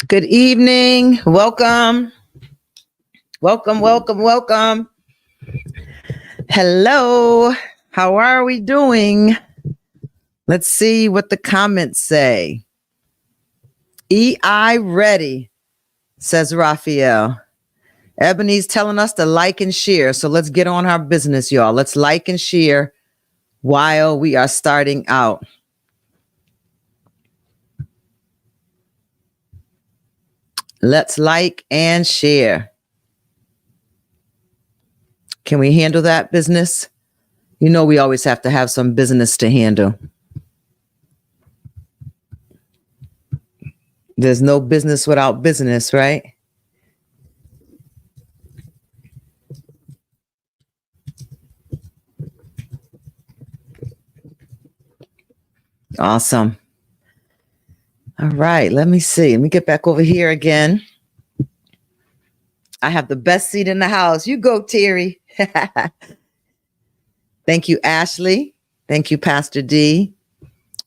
Good evening. Welcome. Welcome, welcome, welcome. Hello. How are we doing? Let's see what the comments say. EI ready, says Raphael. Ebony's telling us to like and share. So let's get on our business, y'all. Let's like and share while we are starting out. Let's like and share. Can we handle that business? You know, we always have to have some business to handle. There's no business without business, right? Awesome. All right, let me see. Let me get back over here again. I have the best seat in the house. You go, Terry. Thank you, Ashley. Thank you, Pastor D.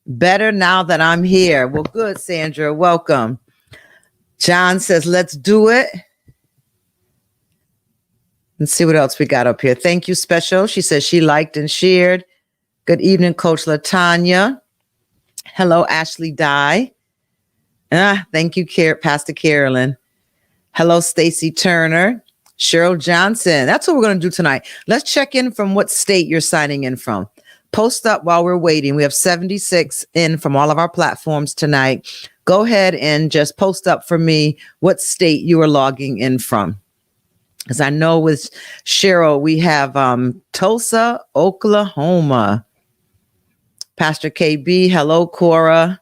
Better now that I'm here. Well, good, Sandra. Welcome. John says, let's do it. Let's see what else we got up here. Thank you, Special. She says she liked and shared. Good evening, Coach LaTanya. Hello, Ashley Dye. Thank you, Pastor Carolyn. Hello, Stacy Turner. Cheryl Johnson. That's what we're going to do tonight. Let's check in from what state you're signing in from. Post up while we're waiting. We have 76 in from all of our platforms tonight. Go ahead and just post up for me what state you are logging in from. Because I know with Cheryl, we have Tulsa, Oklahoma. Pastor KB. Hello, Cora.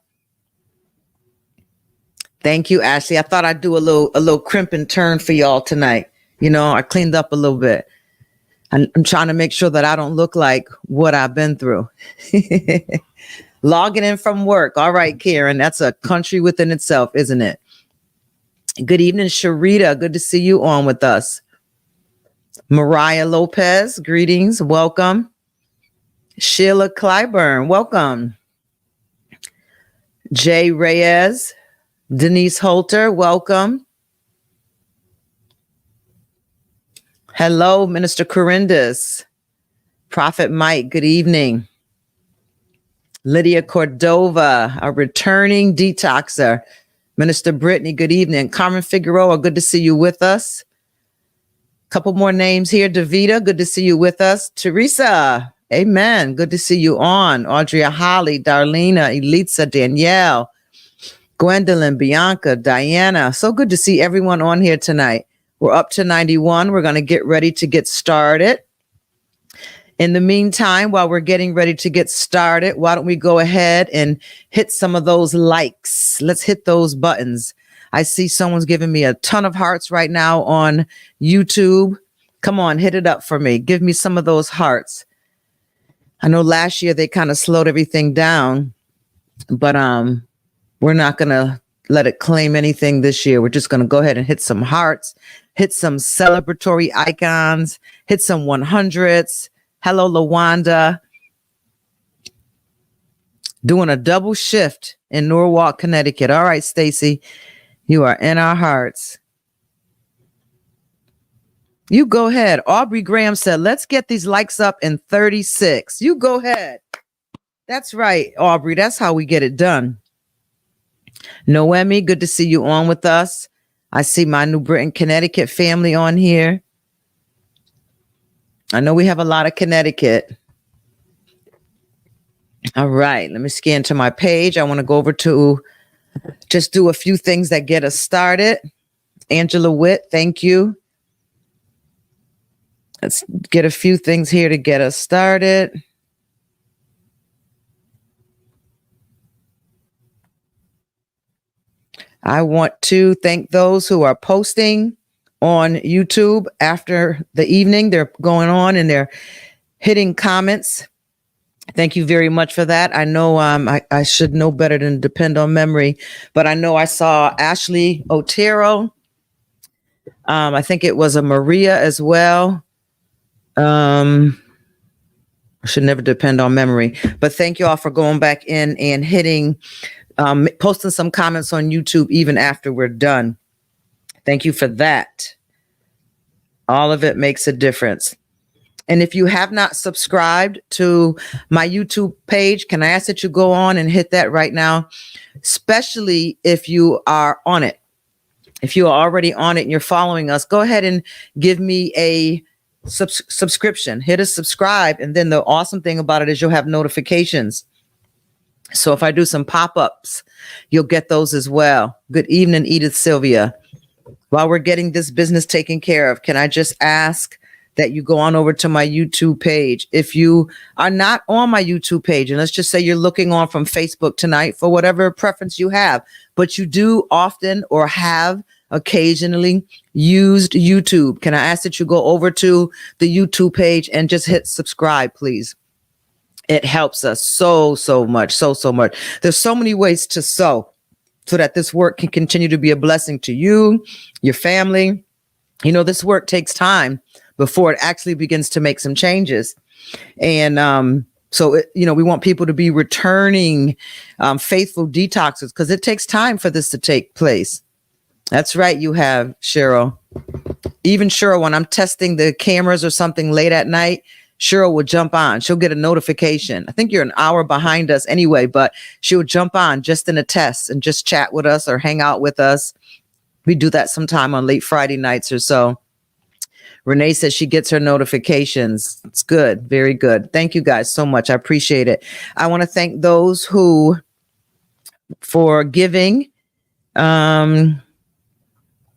Thank you, Ashley. I thought I'd do a little crimp and turn for y'all tonight. You know, I cleaned up a little bit. I'm trying to make sure that I don't look like what I've been through. Logging in from work. All right, Karen, that's a country within itself, isn't it? Good evening, Sharita. Good to see you on with us. Mariah Lopez, greetings. Welcome. Sheila Clyburn, welcome. Jay Reyes. Denise Holter, welcome. Hello, Minister Corindus. Prophet Mike, good evening. Lydia Cordova, a returning detoxer. Minister Brittany, good evening. Carmen Figueroa, good to see you with us. Couple more names here. Davita, good to see you with us. Teresa, amen. Good to see you on. Audria Holly, Darlena, Elitza, Danielle, Gwendolyn, Bianca, Diana. So good to see everyone on here tonight. We're up to 91. We're going to get ready to get started. In the meantime, while we're getting ready to get started, why don't we go ahead and hit some of those likes? Let's hit those buttons. I see someone's giving me a ton of hearts right now on YouTube. Come on, hit it up for me. Give me some of those hearts. I know last year they kind of slowed everything down, but we're not going to let it claim anything this year. We're just going to go ahead and hit some hearts, hit some celebratory icons, hit some 100s. Hello, Lawanda. Doing a double shift in Norwalk, Connecticut. All right, Stacy, you are in our hearts. You go ahead. Aubrey Graham said, let's get these likes up in 36. You go ahead. That's right, Aubrey. That's how we get it done. Noemi, good to see you on with us. I see my New Britain, Connecticut family on here. I know we have a lot of Connecticut. All right, let me scan to my page. I want to go over to just do a few things that get us started. Angela Witt, thank you. Let's get a few things here to get us started. I want to thank those who are posting on YouTube after the evening. They're going on and they're hitting comments. Thank you very much for that. I know I should know better than depend on memory, but I know I saw Ashley Otero. I think it was a Maria as well. I should never depend on memory, but thank you all for going back in and hitting posting some comments on YouTube even after we're done. Thank you for that. All of it makes a difference. And if you have not subscribed to my YouTube page, can I ask that you go on and hit that right now, especially if you are on it. If you are already on it and you're following us, go ahead and give me a subscription. Hit a subscribe. And then the awesome thing about it is you'll have notifications. So if I do some pop-ups, you'll get those as well. Good evening, Edith Sylvia. While we're getting this business taken care of, can I just ask that you go on over to my YouTube page? If you are not on my YouTube page, and let's just say you're looking on from Facebook tonight for whatever preference you have, but you do often or have occasionally used YouTube, can I ask that you go over to the YouTube page and just hit subscribe, please? It helps us so much, so much. There's so many ways to sow so that this work can continue to be a blessing to you, your family. You know, this work takes time before it actually begins to make some changes. And we want people to be returning faithful detoxers because it takes time for this to take place. That's right. You have, Cheryl. Even Cheryl, when I'm testing the cameras or something late at night, Cheryl will jump on. She'll get a notification. I think you're an hour behind us anyway, but she'll jump on just in a test and just chat with us or hang out with us. We do that sometime on late Friday nights or so. Renee says she gets her notifications. It's good. Very good. Thank you guys so much. I appreciate it. I want to thank those who for giving.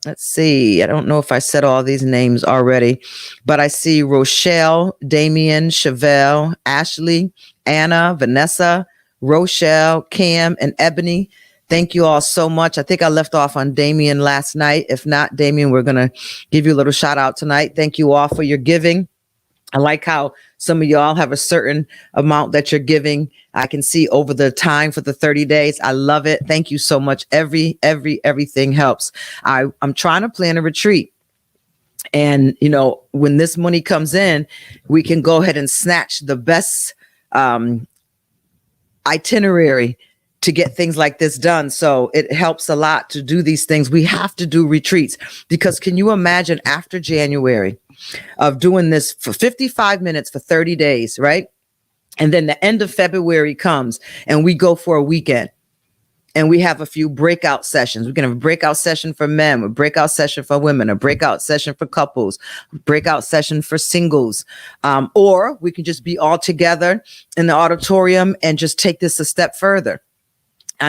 Let's see. I don't know if I said all these names already, but I see Rochelle, Damien, Chevelle, Ashley, Anna, Vanessa, Rochelle, Cam, and Ebony. Thank you all so much. I think I left off on Damien last night. If not, Damien, we're going to give you a little shout out tonight. Thank you all for your giving. I like how some of y'all have a certain amount that you're giving. I can see over the time for the 30 days. I love it. Thank you so much. Everything helps. I'm trying to plan a retreat. And, you know, when this money comes in, we can go ahead and snatch the best itinerary to get things like this done. So it helps a lot to do these things. We have to do retreats because can you imagine after January of doing this for 55 minutes for 30 days, right? And then the end of February comes and we go for a weekend and we have a few breakout sessions. We can have a breakout session for men, a breakout session for women, a breakout session for couples, breakout session for singles. Or we can just be all together in the auditorium and just take this a step further.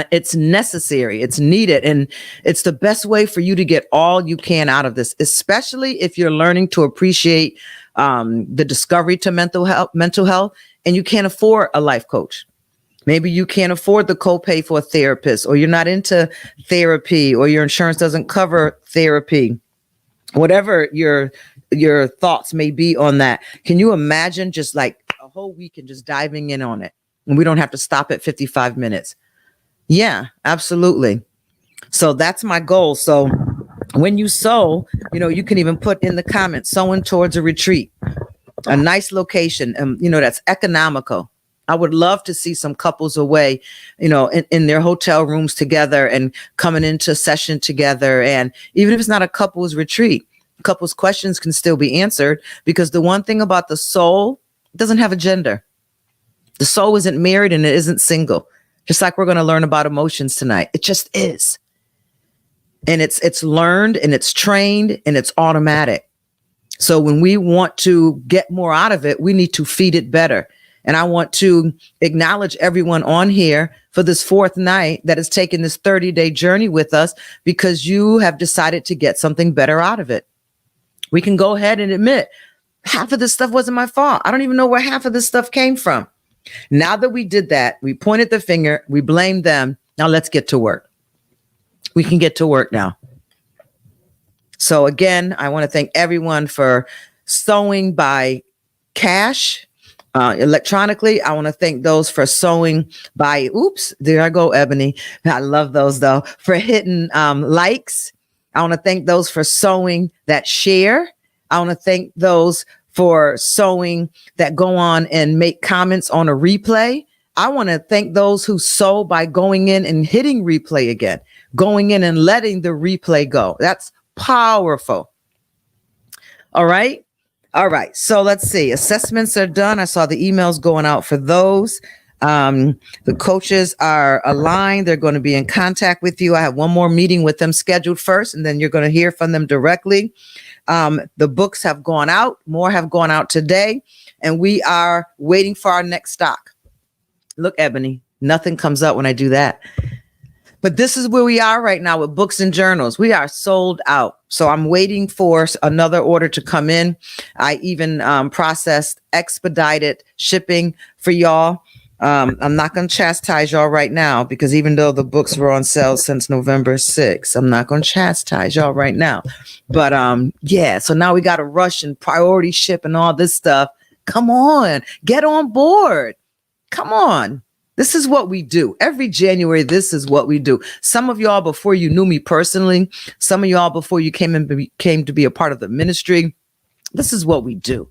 It's necessary. It's needed. And it's the best way for you to get all you can out of this, especially if you're learning to appreciate the discovery to mental health, and you can't afford a life coach. Maybe you can't afford the copay for a therapist, or you're not into therapy, or your insurance doesn't cover therapy. Whatever your thoughts may be on that. Can you imagine just like a whole week and just diving in on it? And we don't have to stop at 55 minutes. Yeah, absolutely. So that's my goal. So when you sow, you know, you can even put in the comments, sowing towards a retreat, a nice location, that's economical. I would love to see some couples away, in their hotel rooms together and coming into session together. And even if it's not a couples retreat, couples questions can still be answered, because the one thing about the soul, it doesn't have a gender. The soul isn't married and it isn't single. Just like we're going to learn about emotions tonight. It just is. And it's learned and it's trained and it's automatic. So when we want to get more out of it, we need to feed it better. And I want to acknowledge everyone on here for this fourth night that has taken this 30-day journey with us, because you have decided to get something better out of it. We can go ahead and admit half of this stuff wasn't my fault. I don't even know where half of this stuff came from. Now that we did that, we pointed the finger, we blamed them. Now let's get to work. We can get to work now. So again, I want to thank everyone for sowing by cash, electronically. I want to thank those for sowing by, there I go, Ebony. I love those though, for hitting likes. I want to thank those for sowing that share. I want to thank those for sowing that go on and make comments on a replay. I want to thank those who sow by going in and hitting replay again, going in and letting the replay go. That's powerful. All right. All right. So let's see. Assessments are done. I saw the emails going out for those. The coaches are aligned. They're going to be in contact with you. I have one more meeting with them scheduled first, and then you're going to hear from them directly. The books have gone out. More have gone out today, and we are waiting for our next stock. Look, Ebony, nothing comes up when I do that. But this is where we are right now with books and journals. We are sold out. So I'm waiting for another order to come in. I even processed expedited shipping for y'all. I'm not going to chastise y'all right now, because even though the books were on sale since November 6th, I'm not going to chastise y'all right now. But yeah, so now we got to rush and priority ship and all this stuff. Come on, get on board. Come on. This is what we do. Every January, this is what we do. Some of y'all before you knew me personally, some of y'all before you came to be a part of the ministry. This is what we do.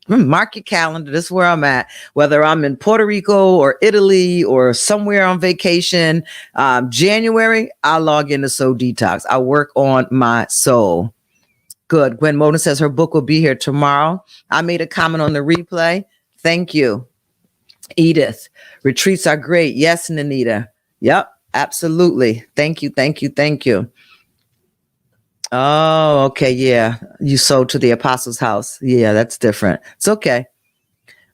Mark your calendar. This is where I'm at, whether I'm in Puerto Rico or Italy or somewhere on vacation. January, I'll log into Soul Detox. I work on my soul. Good. Gwen Moden says her book will be here tomorrow. I made a comment on the replay. Thank you. Edith, retreats are great. Yes, Nanita. Yep, absolutely. Thank you. Thank you. Thank you. Oh, okay. Yeah. You sold to the Apostles' House. Yeah, that's different. It's okay.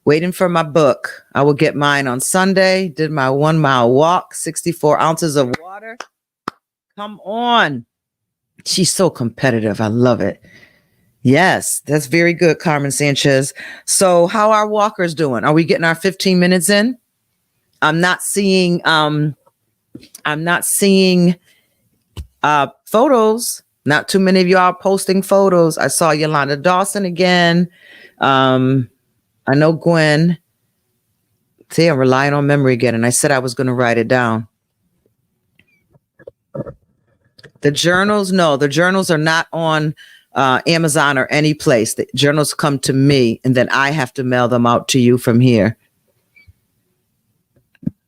Waiting for my book. I will get mine on Sunday. Did my 1 mile walk, 64 ounces of water. Come on. She's so competitive. I love it. Yes, that's very good, Carmen Sanchez. So how are walkers doing? Are we getting our 15 minutes in? I'm not seeing photos. Not too many of y'all posting photos. I saw Yolanda Dawson again. I know Gwen. See, I'm relying on memory again, and I said I was going to write it down. The journals, no, the journals are not on Amazon or any place. The journals come to me, and then I have to mail them out to you from here.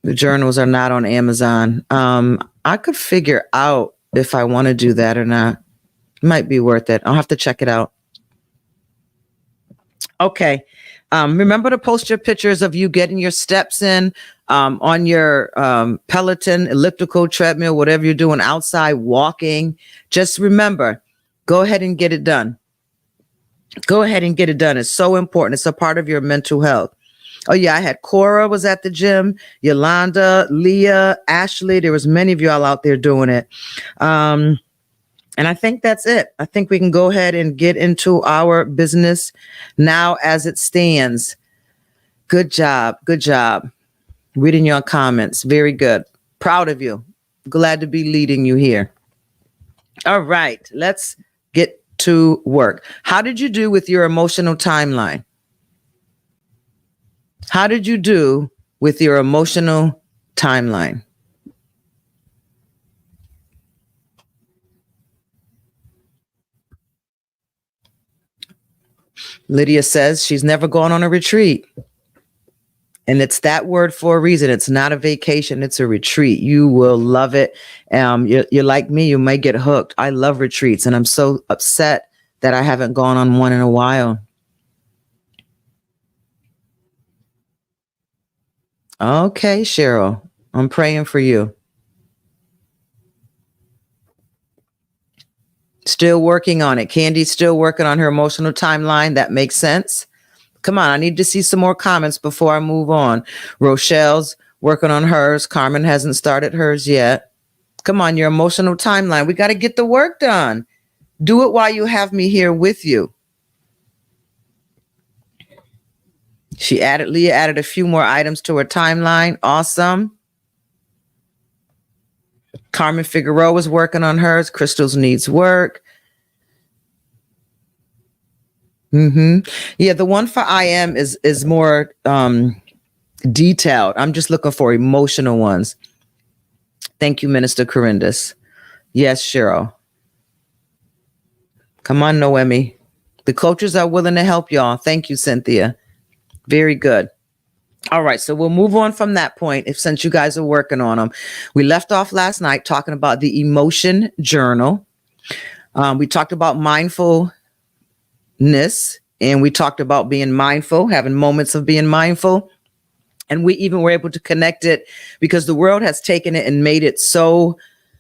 The journals are not on Amazon. I could figure out if I want to do that or not. Might be worth it. I'll have to check it out. Okay. Remember to post your pictures of you getting your steps in on your Peloton, elliptical, treadmill, whatever you're doing outside, walking. Just remember, go ahead and get it done. Go ahead and get it done. It's so important. It's a part of your mental health. Oh, yeah. I had Cora was at the gym, Yolanda, Leah, Ashley. There was many of y'all out there doing it. And I think that's it. I think we can go ahead and get into our business now as it stands. Good job. Good job. Reading your comments. Very good. Proud of you. Glad to be leading you here. All right. Let's get to work. How did you do with your emotional timeline? How did you do with your emotional timeline? Lydia says she's never gone on a retreat. And it's that word for a reason. It's not a vacation. It's a retreat. You will love it. You're like me. You might get hooked. I love retreats, and I'm so upset that I haven't gone on one in a while. Okay, Cheryl, I'm praying for you. Still working on it. Candy's still working on her emotional timeline. That makes sense. Come on, I need to see some more comments before I move on. Rochelle's working on hers. Carmen hasn't started hers yet. Come on, your emotional timeline. We got to get the work done. Do it while you have me here with you. Leah added a few more items to her timeline. Awesome. Carmen Figueroa was working on hers. Crystal's needs work. Yeah, the one for I am is more detailed. I'm just looking for emotional ones. Thank you, Minister Corindus. Yes, Cheryl. Come on, Noemi. The coaches are willing to help y'all. Thank you, Cynthia. Very good. All right, so we'll move on from that point. If since you guys are working on them, we left off last night talking about the emotion journal. We talked about mindfulness, and we talked about being mindful, having moments of being mindful. And we even were able to connect it because the world has taken it and made it so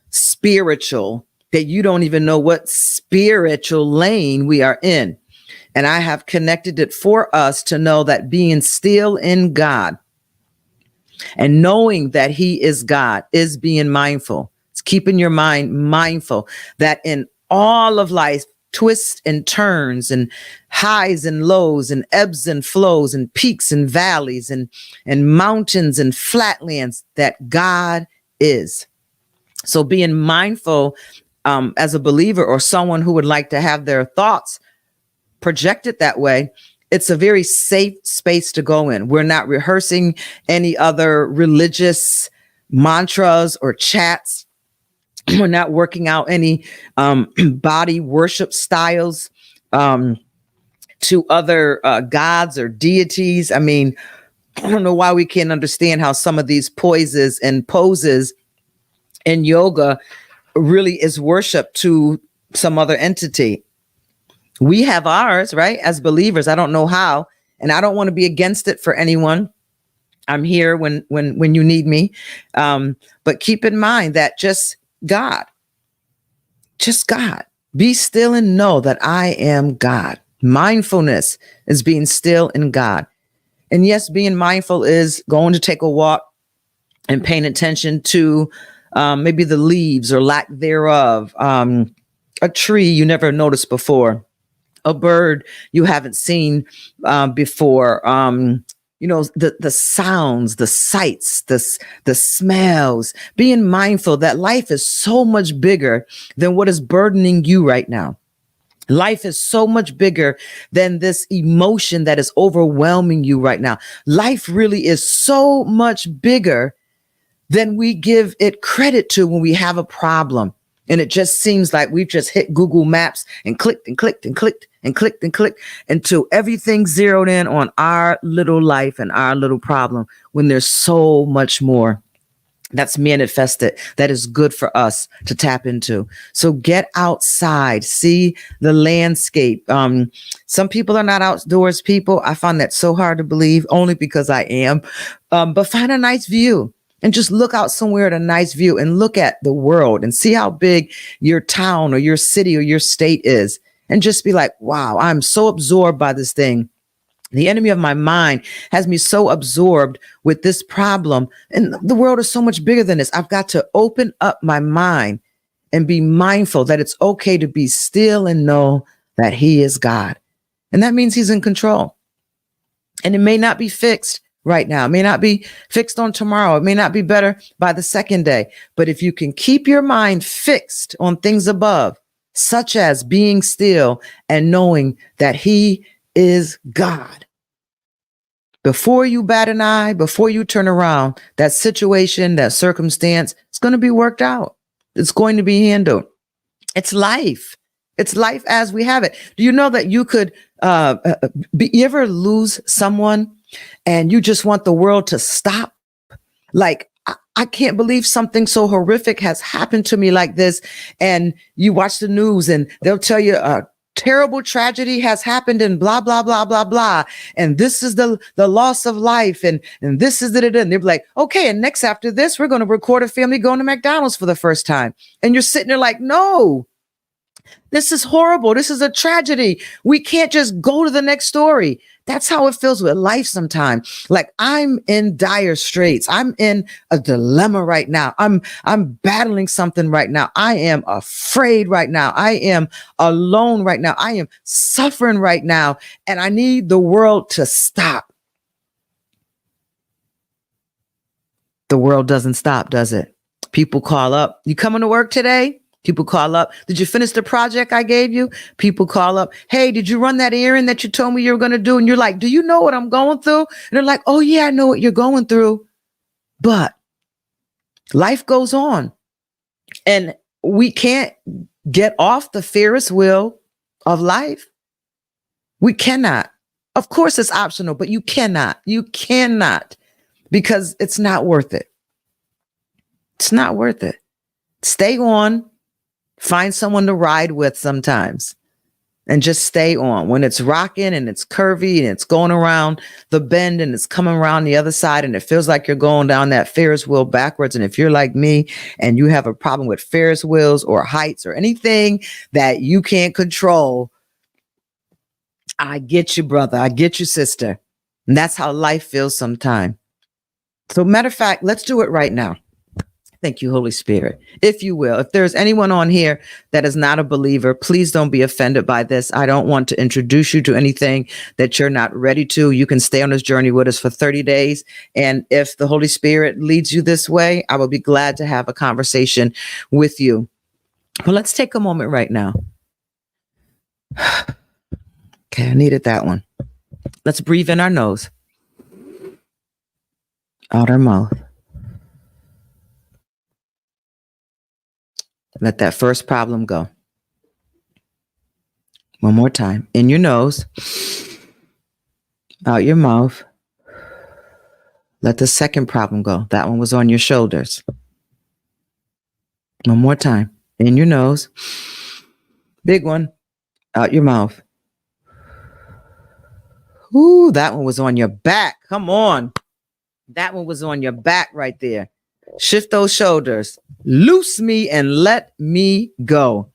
spiritual that you don't even know what spiritual lane we are in. And I have connected it for us to know that being still in God and knowing that he is God is being mindful. It's keeping your mind mindful that in all of life, twists and turns and highs and lows and ebbs and flows and peaks and valleys and mountains and flatlands, that God is. So being mindful as a believer or someone who would like to have their thoughts projected that way, it's a very safe space to go in. We're not rehearsing any other religious mantras or chats. We're not working out any body worship styles to other gods or deities. I mean, I don't know why we can't understand how some of these poses in yoga really is worship to some other entity. We have ours, right? As believers, I don't know how, and I don't want to be against it for anyone. I'm here when you need me. But keep in mind that just God, be still and know that I am God. Mindfulness is being still in God. And yes, being mindful is going to take a walk and paying attention to maybe the leaves or lack thereof, a tree you never noticed before, a bird you haven't seen before, the sounds, the sights, the smells, being mindful that life is so much bigger than what is burdening you right now. Life is so much bigger than this emotion that is overwhelming you right now. Life really is so much bigger than we give it credit to when we have a problem. And it just seems like we've just hit Google Maps and clicked and clicked and clicked and clicked and clicked until everything zeroed in on our little life and our little problem, when there's so much more that's manifested that is good for us to tap into. So get outside, see the landscape. Some people are not outdoors people. I find that so hard to believe, only because I am. But find a nice view and just look out somewhere at a nice view and look at the world and see how big your town or your city or your state is. And just be like, wow, I'm so absorbed by this thing. The enemy of my mind has me so absorbed with this problem, and the world is so much bigger than this. I've got to open up my mind and be mindful that it's okay to be still and know that he is God. And that means he's in control. And it may not be fixed right now. It may not be fixed on tomorrow. It may not be better by the second day. But if you can keep your mind fixed on things above, such as being still and knowing that he is God. Before you bat an eye, before you turn around, that situation, that circumstance, it's going to be worked out. It's going to be handled. It's life. It's life as we have it. Do you know that you could you ever lose someone and you just want the world to stop? Like, I can't believe something so horrific has happened to me like this. And you watch the news and they'll tell you terrible tragedy has happened and blah, blah, blah, blah, blah. And this is the loss of life. And this is it. And they're like, okay. And next after this, we're going to record a family going to McDonald's for the first time. And you're sitting there like, no, this is horrible. This is a tragedy. We can't just go to the next story. That's how it feels with life sometimes. Like, I'm in dire straits. I'm in a dilemma right now. I'm battling something right now. I am afraid right now. I am alone right now. I am suffering right now. And I need the world to stop. The world doesn't stop, does it? People call up. You coming to work today? People call up. Did you finish the project I gave you? People call up. Hey, did you run that errand that you told me you were going to do? And you're like, do you know what I'm going through? And they're like, oh yeah, I know what you're going through. But life goes on and we can't get off the Ferris wheel of life. We cannot. Of course it's optional, but you cannot, because it's not worth it. It's not worth it. Stay on, find someone to ride with sometimes and just stay on. When it's rocking and it's curvy and it's going around the bend and it's coming around the other side and it feels like you're going down that Ferris wheel backwards. And if you're like me and you have a problem with Ferris wheels or heights or anything that you can't control, I get you, brother. I get you, sister. And that's how life feels sometimes. So matter of fact, let's do it right now. Thank you, Holy Spirit. If you will, if there's anyone on here that is not a believer, please don't be offended by this. I don't want to introduce you to anything that you're not ready to. You can stay on this journey with us for 30 days. And if the Holy Spirit leads you this way, I will be glad to have a conversation with you. But let's take a moment right now. Okay, I needed that one. Let's breathe in our nose, out our mouth. Let that first problem go. One more time. In your nose, out your mouth. Let the second problem go. That one was on your shoulders. One more time. In your nose. Big one. Out your mouth. Ooh, that one was on your back. Come on. That one was on your back right there. Shift those shoulders. Loose me and let me go.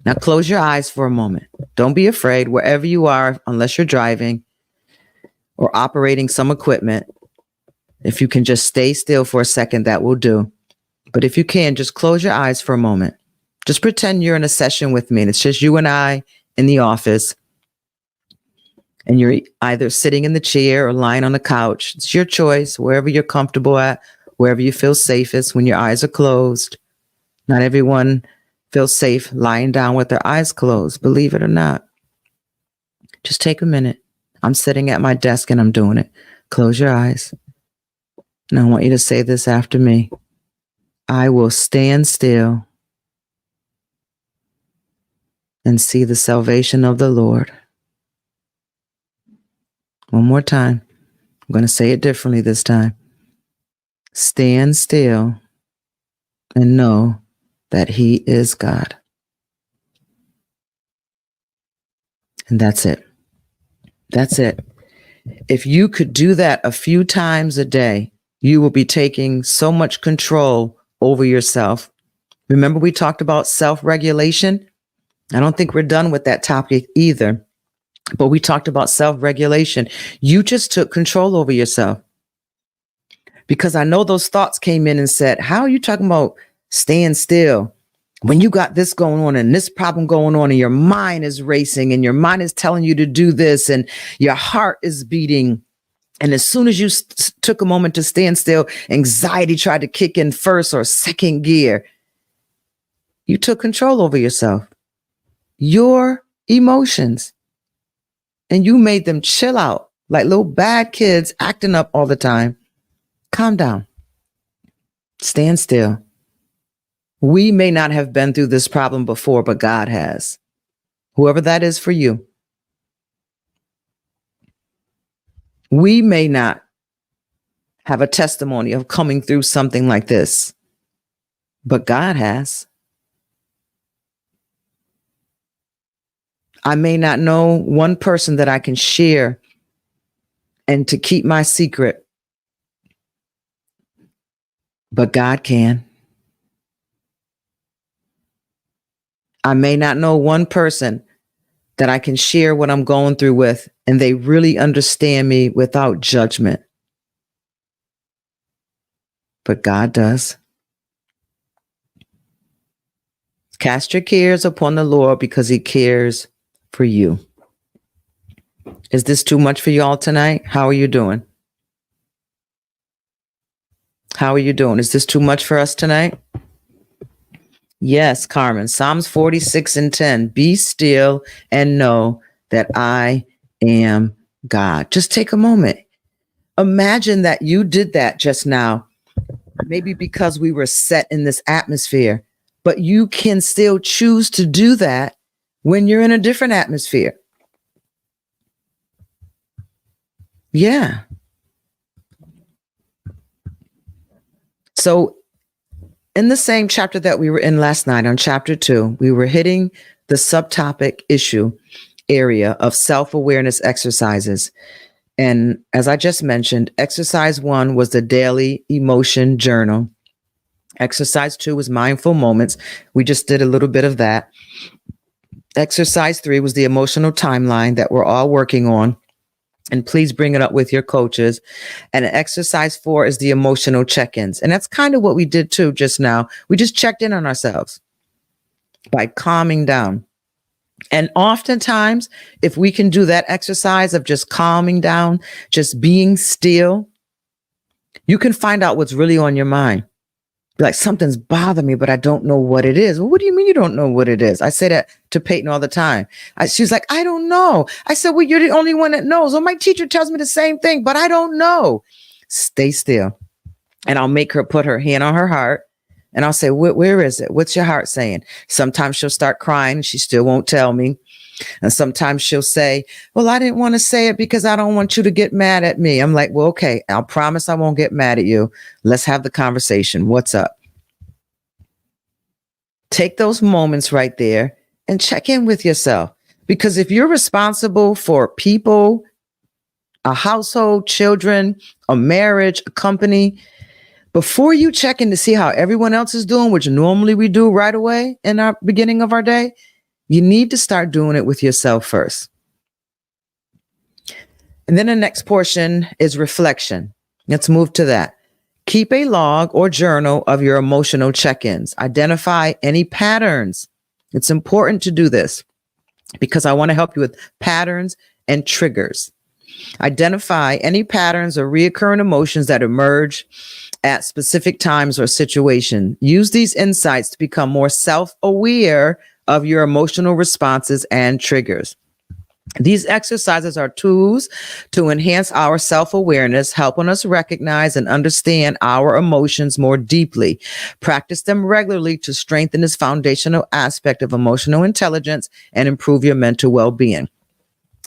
Now close your eyes for a moment. Don't be afraid wherever you are, unless you're driving or operating some equipment. If you can just stay still for a second, that will do. But if you can, just close your eyes for a moment. Just pretend you're in a session with me and it's just you and I in the office. And you're either sitting in the chair or lying on the couch. It's your choice, wherever you're comfortable at, wherever you feel safest when your eyes are closed. Not everyone feels safe lying down with their eyes closed, believe it or not. Just take a minute. I'm sitting at my desk and I'm doing it. Close your eyes. And I want you to say this after me. I will stand still and see the salvation of the Lord. One more time. I'm going to say it differently this time. Stand still and know that He is God. And that's it. That's it. If you could do that a few times a day, you will be taking so much control over yourself. Remember, we talked about self-regulation? I don't think we're done with that topic either. But we talked about self-regulation. You just took control over yourself. Because I know those thoughts came in and said, how are you talking about staying still when you got this going on and this problem going on and your mind is racing and your mind is telling you to do this and your heart is beating. And as soon as you took a moment to stand still, anxiety tried to kick in first or second gear. You took control over yourself, your emotions. And you made them chill out like little bad kids acting up all the time. Calm down. Stand still. We may not have been through this problem before, but God has. Whoever that is for you. We may not have a testimony of coming through something like this, but God has. I may not know one person that I can share and to keep my secret, but God can. I may not know one person that I can share what I'm going through with, and they really understand me without judgment, but God does. Cast your cares upon the Lord because He cares for you. Is this too much for y'all tonight? How are you doing? How are you doing? Is this too much for us tonight? Yes, Carmen. Psalms 46:10. Be still and know that I am God. Just take a moment. Imagine that you did that just now. Maybe because we were set in this atmosphere, but you can still choose to do that when you're in a different atmosphere. Yeah. So in the same chapter that we were in last night, on chapter 2, we were hitting the subtopic issue area of self-awareness exercises. And as I just mentioned, exercise 1 was the daily emotion journal. Exercise 2 was mindful moments. We just did a little bit of that. Exercise 3 was the emotional timeline that we're all working on. And please bring it up with your coaches. And exercise 4 is the emotional check-ins. And that's kind of what we did too just now. We just checked in on ourselves by calming down. And oftentimes, if we can do that exercise of just calming down, just being still, you can find out what's really on your mind. Like, something's bothering me, but I don't know what it is. Well, what do you mean you don't know what it is? I say that to Peyton all the time. She's like, I don't know. I said, well, you're the only one that knows. Well, my teacher tells me the same thing, but I don't know. Stay still. And I'll make her put her hand on her heart. And I'll say, where is it? What's your heart saying? Sometimes she'll start crying. She still won't tell me. And sometimes she'll say, well, I didn't want to say it because I don't want you to get mad at me. I'm like, well, okay, I'll promise I won't get mad at you. Let's have the conversation. What's up? Take those moments right there and check in with yourself. Because if you're responsible for people, a household, children, a marriage, a company, before you check in to see how everyone else is doing, which normally we do right away in our beginning of our day, you need to start doing it with yourself first. And then the next portion is reflection. Let's move to that. Keep a log or journal of your emotional check-ins. Identify any patterns. It's important to do this because I want to help you with patterns and triggers. Identify any patterns or reoccurring emotions that emerge at specific times or situations. Use these insights to become more self-aware of your emotional responses and triggers. These exercises are tools to enhance our self-awareness, helping us recognize and understand our emotions more deeply. Practice them regularly to strengthen this foundational aspect of emotional intelligence and improve your mental well-being.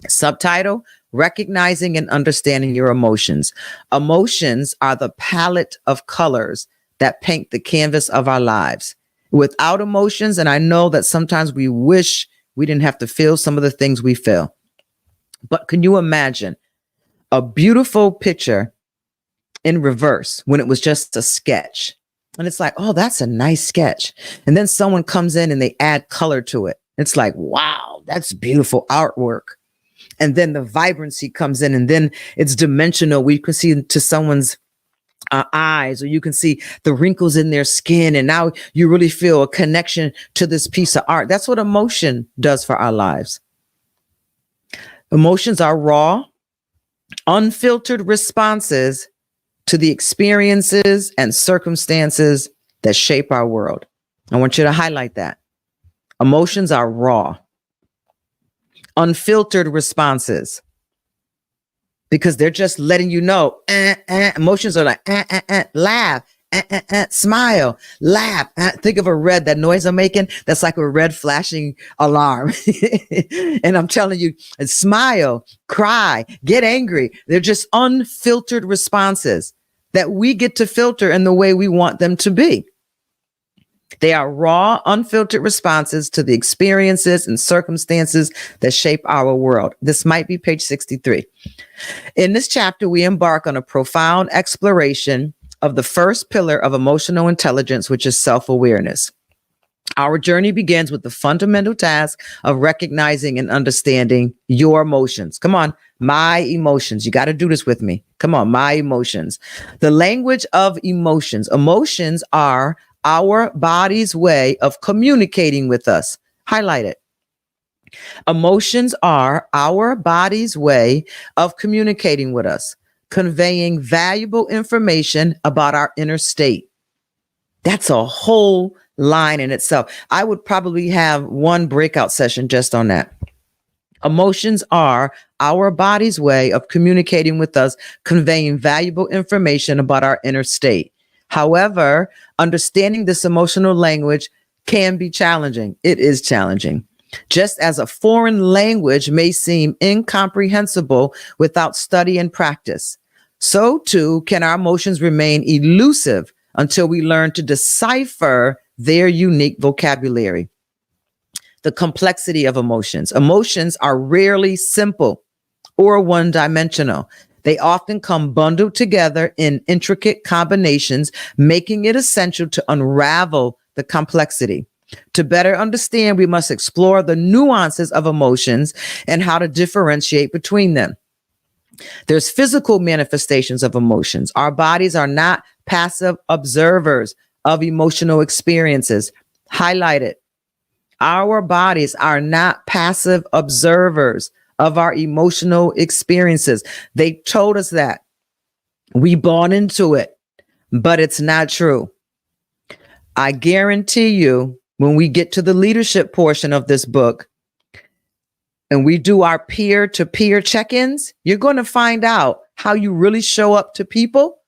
Subtitle: Recognizing and Understanding Your Emotions. Emotions are the palette of colors that paint the canvas of our lives. Without emotions, and I know that sometimes we wish we didn't have to feel some of the things we feel. But can you imagine a beautiful picture in reverse when it was just a sketch? And it's like, oh, that's a nice sketch. And then someone comes in and they add color to it. It's like, wow, that's beautiful artwork. And then the vibrancy comes in, and then it's dimensional. We can see to someone's eyes, or you can see the wrinkles in their skin. And now you really feel a connection to this piece of art. That's what emotion does for our lives. Emotions are raw, unfiltered responses to the experiences and circumstances that shape our world. I want you to highlight that. Emotions are raw, unfiltered responses, because they're just letting you know. Emotions are like laugh, smile, laugh. Think of a red, that noise I'm making. That's like a red flashing alarm. And I'm telling you, smile, cry, get angry. They're just unfiltered responses that we get to filter in the way we want them to be. They are raw, unfiltered responses to the experiences and circumstances that shape our world. This might be page 63. In this chapter, we embark on a profound exploration of the first pillar of emotional intelligence, which is self-awareness. Our journey begins with the fundamental task of recognizing and understanding your emotions. Come on, my emotions. You got to do this with me. Come on, my emotions. The language of emotions. Emotions are our body's way of communicating with us. Highlight it. Emotions are our body's way of communicating with us, conveying valuable information about our inner state. That's a whole line in itself. I would probably have one breakout session just on that. Emotions are our body's way of communicating with us, conveying valuable information about our inner state. However, understanding this emotional language can be challenging. It is challenging. Just as a foreign language may seem incomprehensible without study and practice, so too can our emotions remain elusive until we learn to decipher their unique vocabulary. The complexity of emotions. Emotions are rarely simple or one-dimensional. They often come bundled together in intricate combinations, making it essential to unravel the complexity. To better understand, we must explore the nuances of emotions and how to differentiate between them. There's physical manifestations of emotions. Our bodies are not passive observers of emotional experiences. Highlight it. Our bodies are not passive observers of our emotional experiences. They told us that. We bought into it, but it's not true. I guarantee you, when we get to the leadership portion of this book and we do our peer-to-peer check-ins, you're going to find out how you really show up to people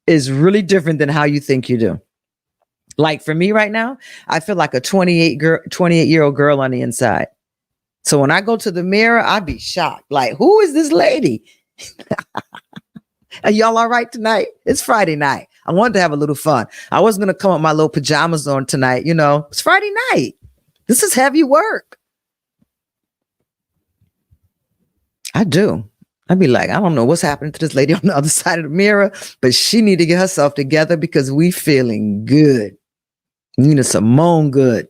is really different than how you think you do. Like for me right now, I feel like a 28-year-old girl on the inside. So when I go to the mirror, I'd be shocked. Like, who is this lady? Are y'all all right tonight? It's Friday night. I wanted to have a little fun. I wasn't going to come with my little pajamas on tonight. You know, it's Friday night. This is heavy work. I do. I'd be like, I don't know what's happening to this lady on the other side of the mirror, but she need to get herself together because we feeling good. Nina Simone good.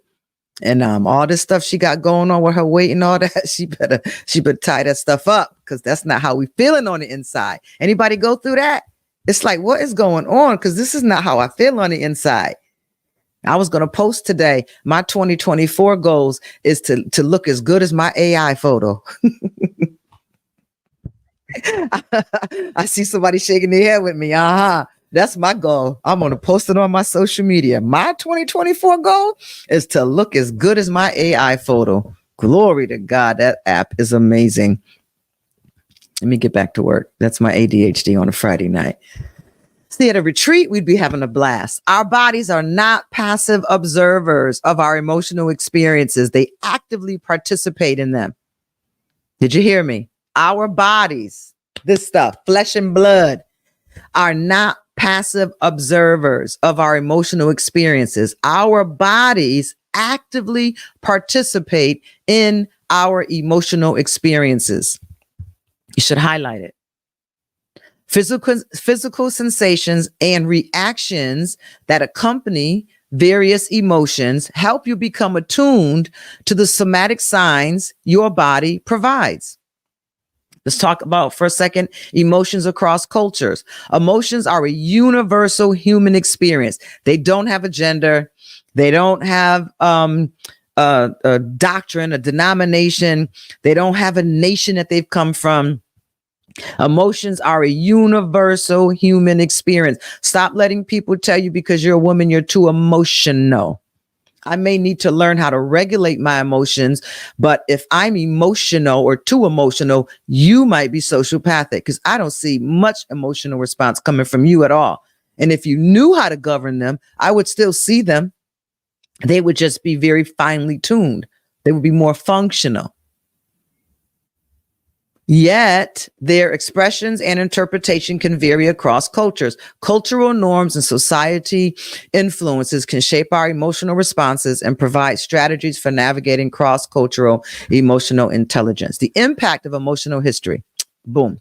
And all this stuff she got going on with her weight and all that, she better tie that stuff up because that's not how we feeling on the inside. Anybody go through that? It's like, what is going on? Because this is not how I feel on the inside. I was going to post today, my 2024 goals is to look as good as my AI photo. I see somebody shaking their head with me. That's my goal. I'm going to post it on my social media. My 2024 goal is to look as good as my AI photo. Glory to God. That app is amazing. Let me get back to work. That's my ADHD on a Friday night. See, at a retreat, we'd be having a blast. Our bodies are not passive observers of our emotional experiences. They actively participate in them. Did you hear me? Our bodies, this stuff, flesh and blood, are not passive observers of our emotional experiences. Our bodies actively participate in our emotional experiences. You should highlight it. Physical sensations and reactions that accompany various emotions help you become attuned to the somatic signs your body provides. Let's talk about for a second emotions across cultures. Emotions are a universal human experience. They don't have a gender. They don't have a doctrine, a denomination. They don't have a nation that they've come from. Emotions are a universal human experience. Stop letting people tell you because you're a woman, you're too emotional. I may need to learn how to regulate my emotions, but if I'm emotional or too emotional, you might be sociopathic because I don't see much emotional response coming from you at all. And if you knew how to govern them, I would still see them. They would just be very finely tuned. They would be more functional. Yet their expressions and interpretation can vary across cultures. Cultural norms and society influences can shape our emotional responses and provide strategies for navigating cross-cultural emotional intelligence. The impact of emotional history. Boom.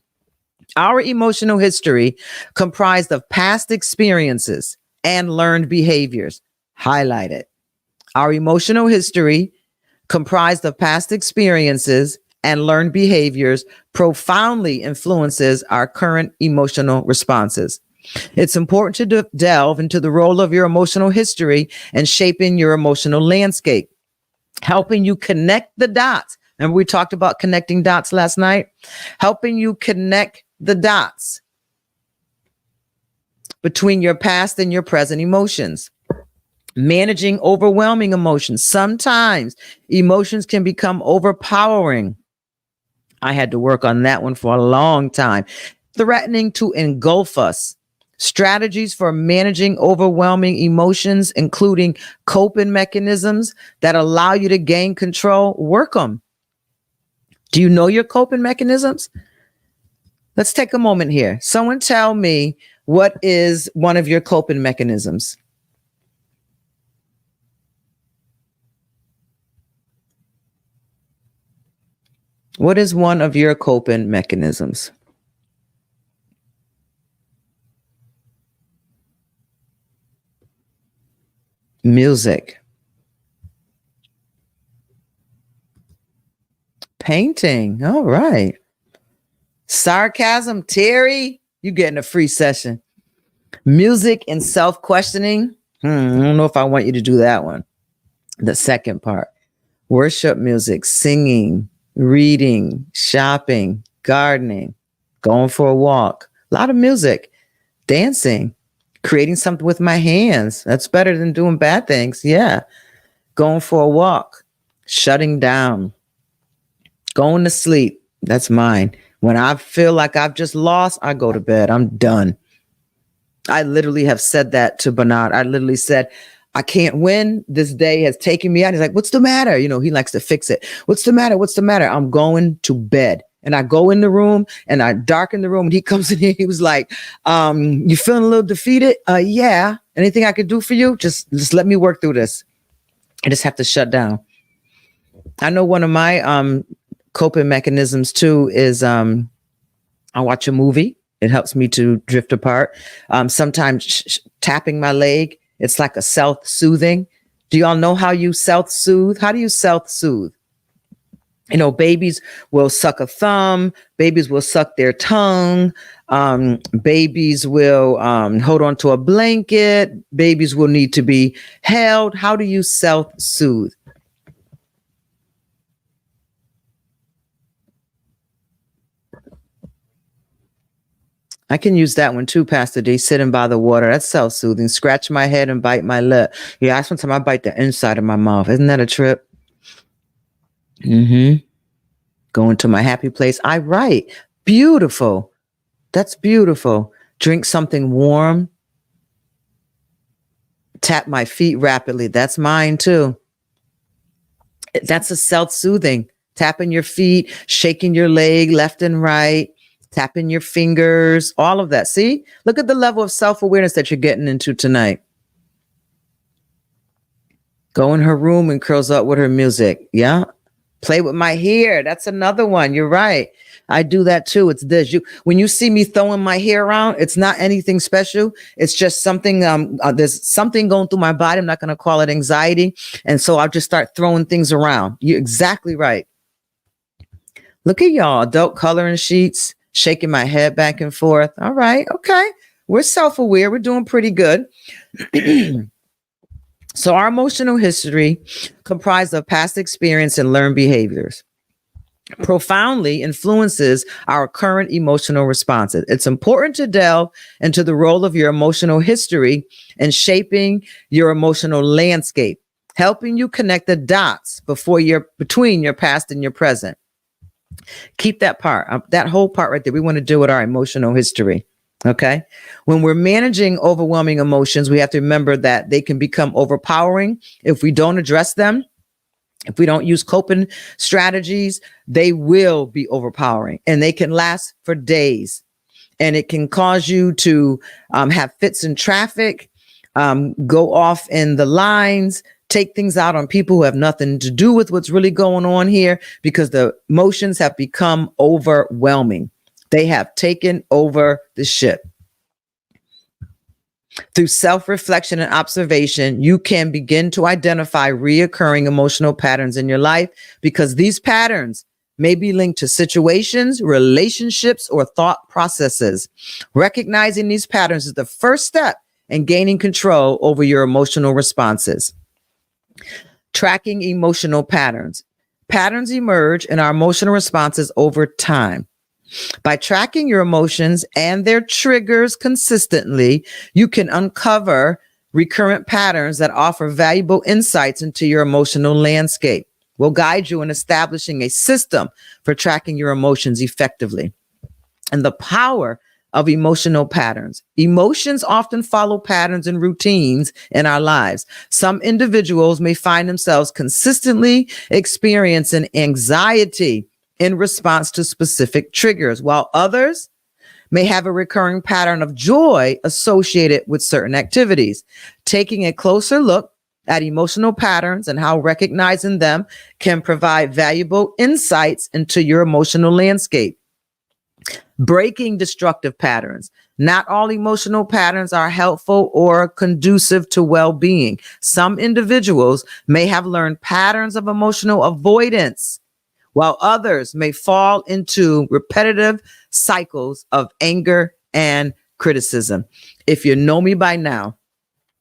Our emotional history comprised of past experiences and learned behaviors. Highlight it. Our emotional history comprised of past experiences and learned behaviors profoundly influences our current emotional responses. It's important to delve into the role of your emotional history and shaping your emotional landscape, helping you connect the dots. Remember we talked about connecting dots last night? Helping you connect the dots between your past and your present emotions. Managing overwhelming emotions. Sometimes emotions can become overpowering. I had to work on that one for a long time. Threatening to engulf us. Strategies for managing overwhelming emotions, including coping mechanisms that allow you to gain control. Work them. Do you know your coping mechanisms? Let's take a moment here. Someone tell me, what is one of your coping mechanisms? What is one of your coping mechanisms? Music. Painting. All right. Sarcasm. Terry, you getting a free session. Music and self-questioning. I don't know if I want you to do that one. The second part. Worship music, singing, reading, shopping, gardening, going for a walk. A lot of music, dancing, creating something with my hands. That's better than doing bad things. Yeah. Going for a walk, shutting down, going to sleep. That's mine. When I feel like I've just lost, I go to bed. I'm done. I literally have said that to Bernard. I literally said, I can't win. This day has taken me out. He's like, what's the matter? You know, he likes to fix it. What's the matter? What's the matter? I'm going to bed. And I go in the room and I darken the room. And he comes in here. He was like, you feeling a little defeated? Yeah. Anything I could do for you? Just let me work through this. I just have to shut down. I know one of my coping mechanisms too is I watch a movie. It helps me to drift apart. Sometimes tapping my leg. It's like a self-soothing. Do y'all know how you self-soothe? How do you self-soothe? You know, babies will suck a thumb. Babies will suck their tongue. Babies will hold on to a blanket. Babies will need to be held. How do you self-soothe? I can use that one too, Pastor D, sitting by the water. That's self-soothing. Scratch my head and bite my lip. Yeah, that's one time I bite the inside of my mouth. Isn't that a trip? Going to my happy place. I write. Beautiful. That's beautiful. Drink something warm. Tap my feet rapidly. That's mine too. That's a self-soothing. Tapping your feet, shaking your leg left and right. Tapping your fingers, all of that. See, look at the level of self-awareness that you're getting into tonight. Go in her room and curls up with her music. Yeah. Play with my hair. That's another one. You're right. I do that too. It's this. When you see me throwing my hair around, it's not anything special. It's just something, there's something going through my body. I'm not going to call it anxiety. And so I'll just start throwing things around. You're exactly right. Look at y'all, adult coloring sheets. Shaking my head back and forth. All right. Okay. We're self-aware. We're doing pretty good. So our emotional history, comprised of past experience and learned behaviors, profoundly influences our current emotional responses. It's important to delve into the role of your emotional history in shaping your emotional landscape, helping you connect the dots between your past and your present. Keep that part, that whole part right there. We want to do with our emotional history. Okay. When we're managing overwhelming emotions, we have to remember that they can become overpowering if we don't address them. If we don't use coping strategies, they will be overpowering and they can last for days. And it can cause you to have fits in traffic, go off in the lines, take things out on people who have nothing to do with what's really going on here because the emotions have become overwhelming. They have taken over the ship. Through self-reflection and observation, you can begin to identify reoccurring emotional patterns in your life because these patterns may be linked to situations, relationships, or thought processes. Recognizing these patterns is the first step in gaining control over your emotional responses. Tracking emotional patterns. Patterns emerge in our emotional responses over time. By tracking your emotions and their triggers consistently, you can uncover recurrent patterns that offer valuable insights into your emotional landscape. We'll guide you in establishing a system for tracking your emotions effectively. And the power of emotional patterns. Emotions often follow patterns and routines in our lives. Some individuals may find themselves consistently experiencing anxiety in response to specific triggers, while others may have a recurring pattern of joy associated with certain activities. Taking a closer look at emotional patterns and how recognizing them can provide valuable insights into your emotional landscape. Breaking destructive patterns. Not all emotional patterns are helpful or conducive to well-being. Some individuals may have learned patterns of emotional avoidance, while others may fall into repetitive cycles of anger and criticism. If you know me by now,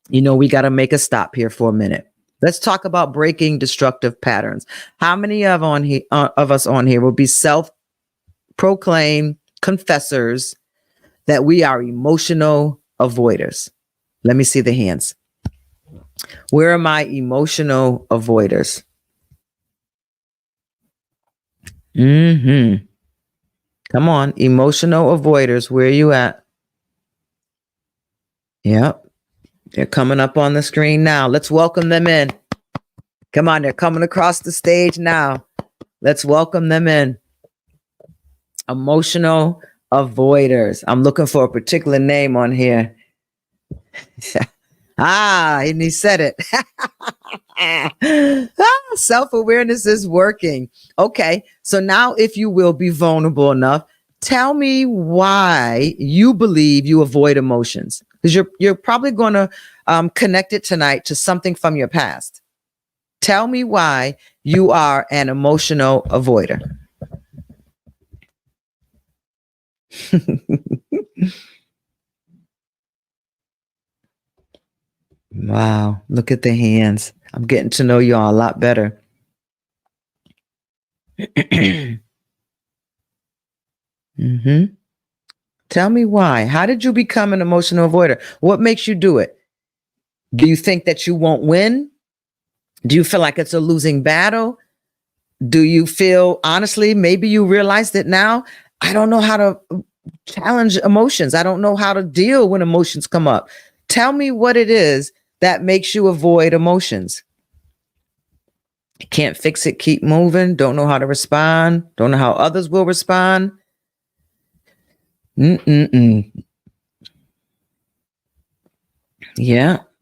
you know we got to make a stop here for a minute. Let's talk about breaking destructive patterns. How many of us on here will be self-proclaimed confessors that we are emotional avoiders? Let me see the hands. Where are my emotional avoiders? Come on, emotional avoiders. Where are you at? Yep. They're coming up on the screen now. Let's welcome them in. Come on, they're coming across the stage now. Let's welcome them in. Emotional avoiders. I'm looking for a particular name on here. And he said it. Self-awareness is working. Okay, so now if you will be vulnerable enough, tell me why you believe you avoid emotions. Because you're probably going to connect it tonight to something from your past. Tell me why you are an emotional avoider. Wow, look at the hands. I'm getting to know you all a lot better. Tell me why. How did you become an emotional avoider? What makes you do it? Do you think that you won't win? Do you feel like it's a losing battle? Do you feel, honestly, maybe you realize that now, I don't know how to challenge emotions. I don't know how to deal when emotions come up. Tell me what it is that makes you avoid emotions. Can't fix it, keep moving, don't know how to respond, don't know how others will respond. Yeah,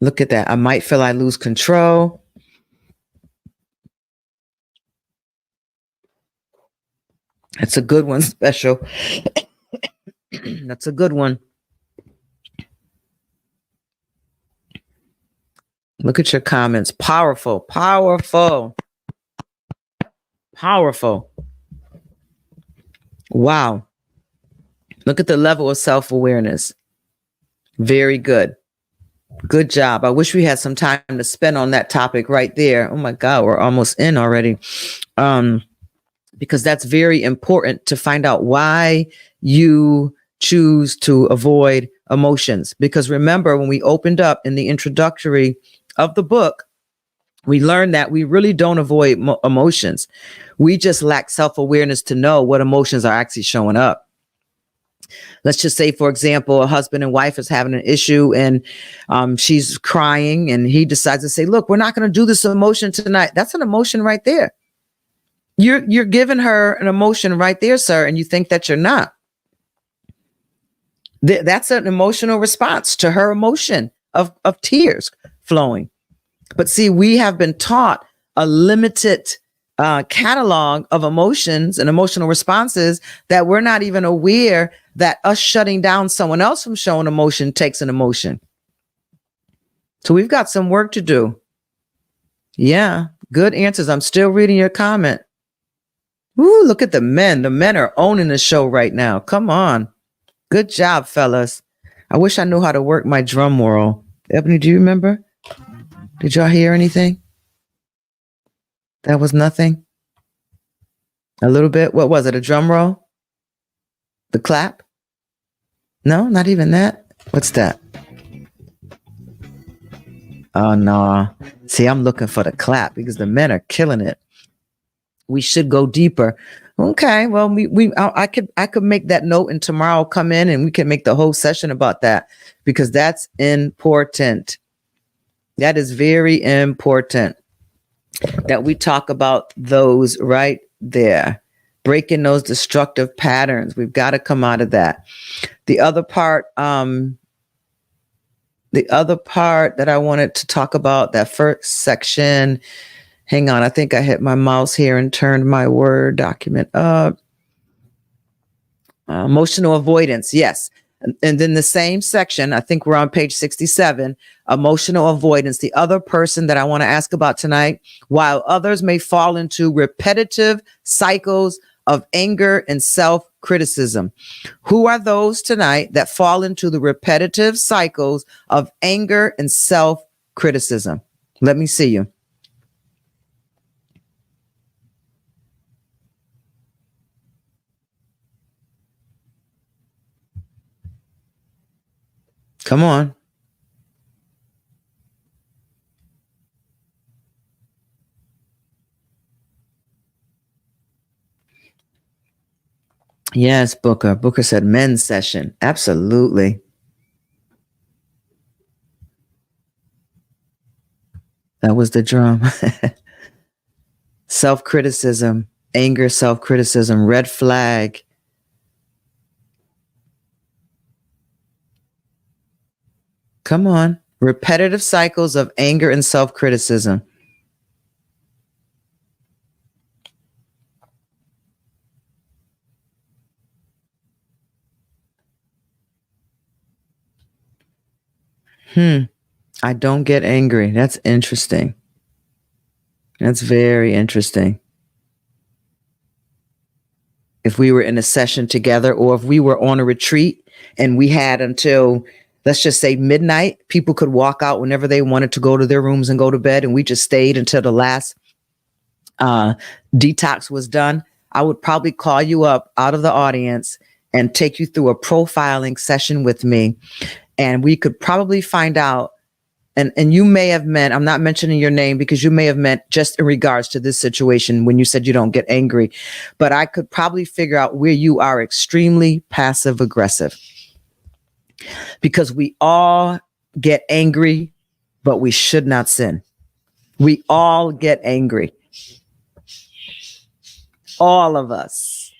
look at that. I might feel I lose control. That's a good one, Special. That's a good one. Look at your comments. Powerful, powerful, powerful. Wow. Look at the level of self-awareness. Very good. Good job. I wish we had some time to spend on that topic right there. Oh my God, we're almost in already. Because that's very important to find out why you choose to avoid emotions. Because remember, when we opened up in the introductory of the book, we learned that we really don't avoid emotions. We just lack self-awareness to know what emotions are actually showing up. Let's just say, for example, a husband and wife is having an issue and she's crying and he decides to say, look, we're not going to do this emotion tonight. That's an emotion right there. You're giving her an emotion right there, sir, and you think that you're not. That's an emotional response to her emotion of tears flowing. But see, we have been taught a limited catalog of emotions and emotional responses that we're not even aware that us shutting down someone else from showing emotion takes an emotion. So we've got some work to do. Yeah, good answers. I'm still reading your comment. Ooh, look at the men. The men are owning the show right now. Come on. Good job, fellas. I wish I knew how to work my drum roll. Ebony, do you remember? Did y'all hear anything? That was nothing? A little bit? What was it? A drum roll? The clap? No, not even that. What's that? Oh, no. See, I'm looking for the clap because the men are killing it. We should go deeper. Okay, well, I could make that note, and tomorrow I'll come in and we can make the whole session about that, because that's important. That is very important that we talk about those right there, breaking those destructive patterns. We've got to come out of that. The other part that I wanted to talk about, that first section. Hang on, I think I hit my mouse here and turned my Word document up. Emotional avoidance, yes. And then the same section, I think we're on page 67, emotional avoidance. The other person that I want to ask about tonight, while others may fall into repetitive cycles of anger and self-criticism. Who are those tonight that fall into the repetitive cycles of anger and self-criticism? Let me see you. Come on. Yes, Booker. Booker said men's session. Absolutely. That was the drum. Self-criticism, anger, self-criticism, red flag. Come on. Repetitive cycles of anger and self-criticism. I don't get angry. That's interesting. That's very interesting. If we were in a session together, or if we were on a retreat and we had until, let's just say, midnight, people could walk out whenever they wanted to go to their rooms and go to bed, and we just stayed until the last detox was done, I would probably call you up out of the audience and take you through a profiling session with me. And we could probably find out, and you may have meant, I'm not mentioning your name because you may have meant just in regards to this situation when you said you don't get angry, but I could probably figure out where you are extremely passive aggressive, because we all get angry, but we should not sin. We all get angry. All of us.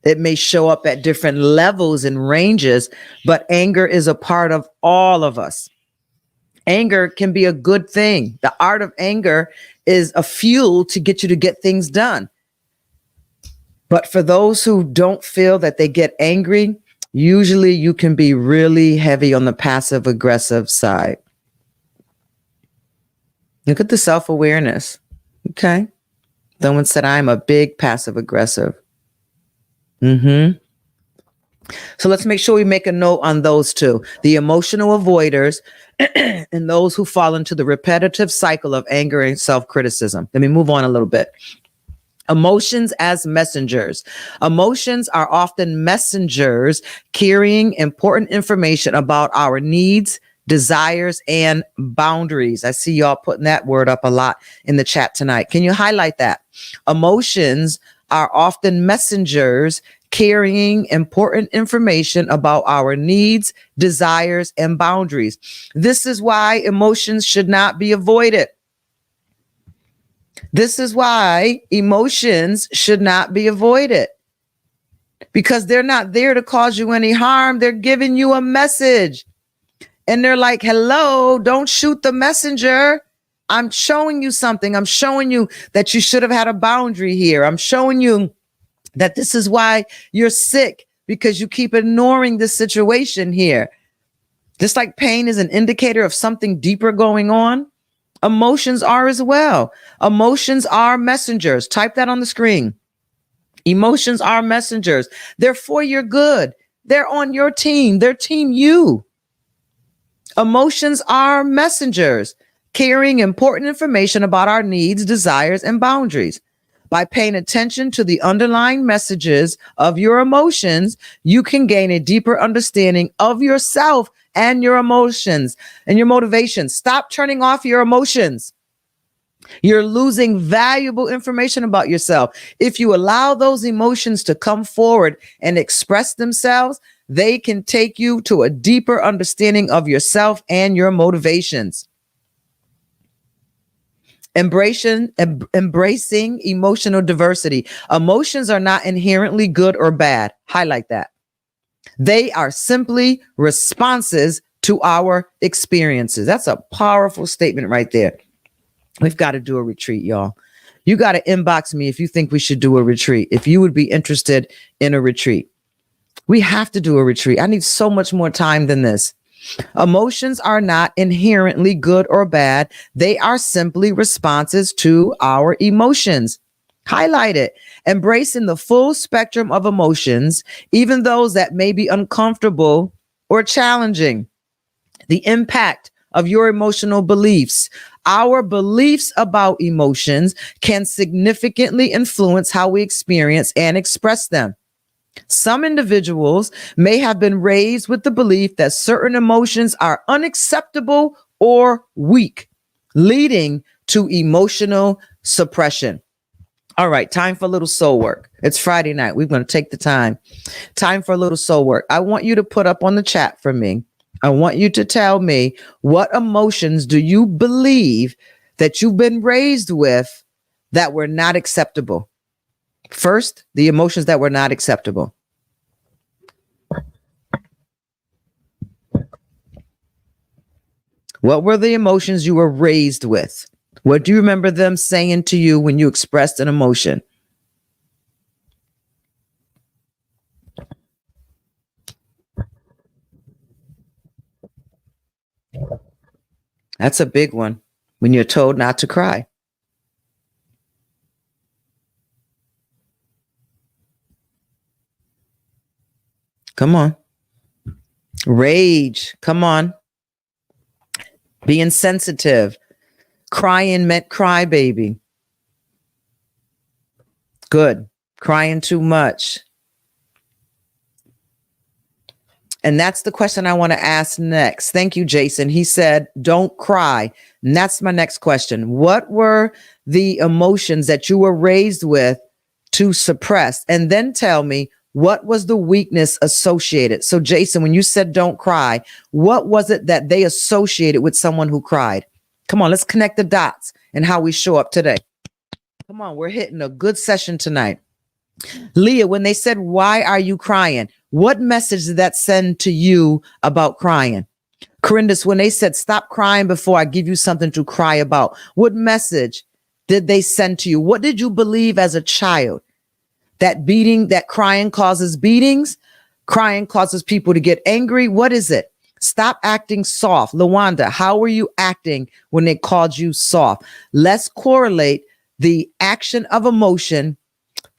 It may show up at different levels and ranges, but anger is a part of all of us. Anger can be a good thing. The art of anger is a fuel to get you to get things done. But for those who don't feel that they get angry, usually you can be really heavy on the passive aggressive side. Look at the self-awareness. Okay. Someone said, I'm a big passive aggressive. So let's make sure we make a note on those two, the emotional avoiders and those who fall into the repetitive cycle of anger and self-criticism. Let me move on a little bit. Emotions as messengers. Emotions are often messengers carrying important information about our needs, desires, and boundaries. I see y'all putting that word up a lot in the chat tonight. Can you highlight that? Emotions are often messengers carrying important information about our needs, desires, and boundaries. This is why emotions should not be avoided. This is why emotions should not be avoided, because they're not there to cause you any harm. They're giving you a message, and they're like, hello, don't shoot the messenger. I'm showing you something. I'm showing you that you should have had a boundary here. I'm showing you that this is why you're sick, because you keep ignoring the situation here. Just like pain is an indicator of something deeper going on, emotions are as well. Emotions are messengers. Type that on the screen. Emotions are messengers. They're for your good. They're on your team. They're team you. Emotions are messengers carrying important information about our needs, desires, and boundaries. By paying attention to the underlying messages of your emotions, you can gain a deeper understanding of yourself and your emotions and your motivations. Stop turning off your emotions. You're losing valuable information about yourself. If you allow those emotions to come forward and express themselves, they can take you to a deeper understanding of yourself and your motivations. Embracing emotional diversity. Emotions are not inherently good or bad. Highlight that. They are simply responses to our experiences. That's a powerful statement right there. We've got to do a retreat, y'all. You got to inbox me if you think we should do a retreat, if you would be interested in a retreat. We have to do a retreat. I need so much more time than this. Emotions are not inherently good or bad. They are simply responses to our emotions. Highlight it. Embracing the full spectrum of emotions, even those that may be uncomfortable or challenging. The impact of your emotional beliefs. Our beliefs about emotions can significantly influence how we experience and express them. Some individuals may have been raised with the belief that certain emotions are unacceptable or weak, leading to emotional suppression. All right, time for a little soul work. It's Friday night. We're going to take the time. Time for a little soul work. I want you to put up on the chat for me. I want you to tell me, what emotions do you believe that you've been raised with that were not acceptable? First, the emotions that were not acceptable. What were the emotions you were raised with? What do you remember them saying to you when you expressed an emotion? That's a big one. When you're told not to cry. Come on. Rage. Come on. Being sensitive. Crying meant cry, baby. Good. Crying too much. And that's the question I want to ask next. Thank you, Jason. He said, don't cry. And that's my next question. What were the emotions that you were raised with to suppress? And then tell me, what was the weakness associated? So, Jason, when you said don't cry, what was it that they associated with someone who cried? Come on, let's connect the dots and how we show up today. Come on, we're hitting a good session tonight. Leah, when they said, why are you crying? What message did that send to you about crying? Corindus, when they said, stop crying before I give you something to cry about, what message did they send to you? What did you believe as a child? That crying causes beatings? Crying causes people to get angry? What is it? Stop acting soft. Lawanda, how were you acting when they called you soft? Let's correlate the action of emotion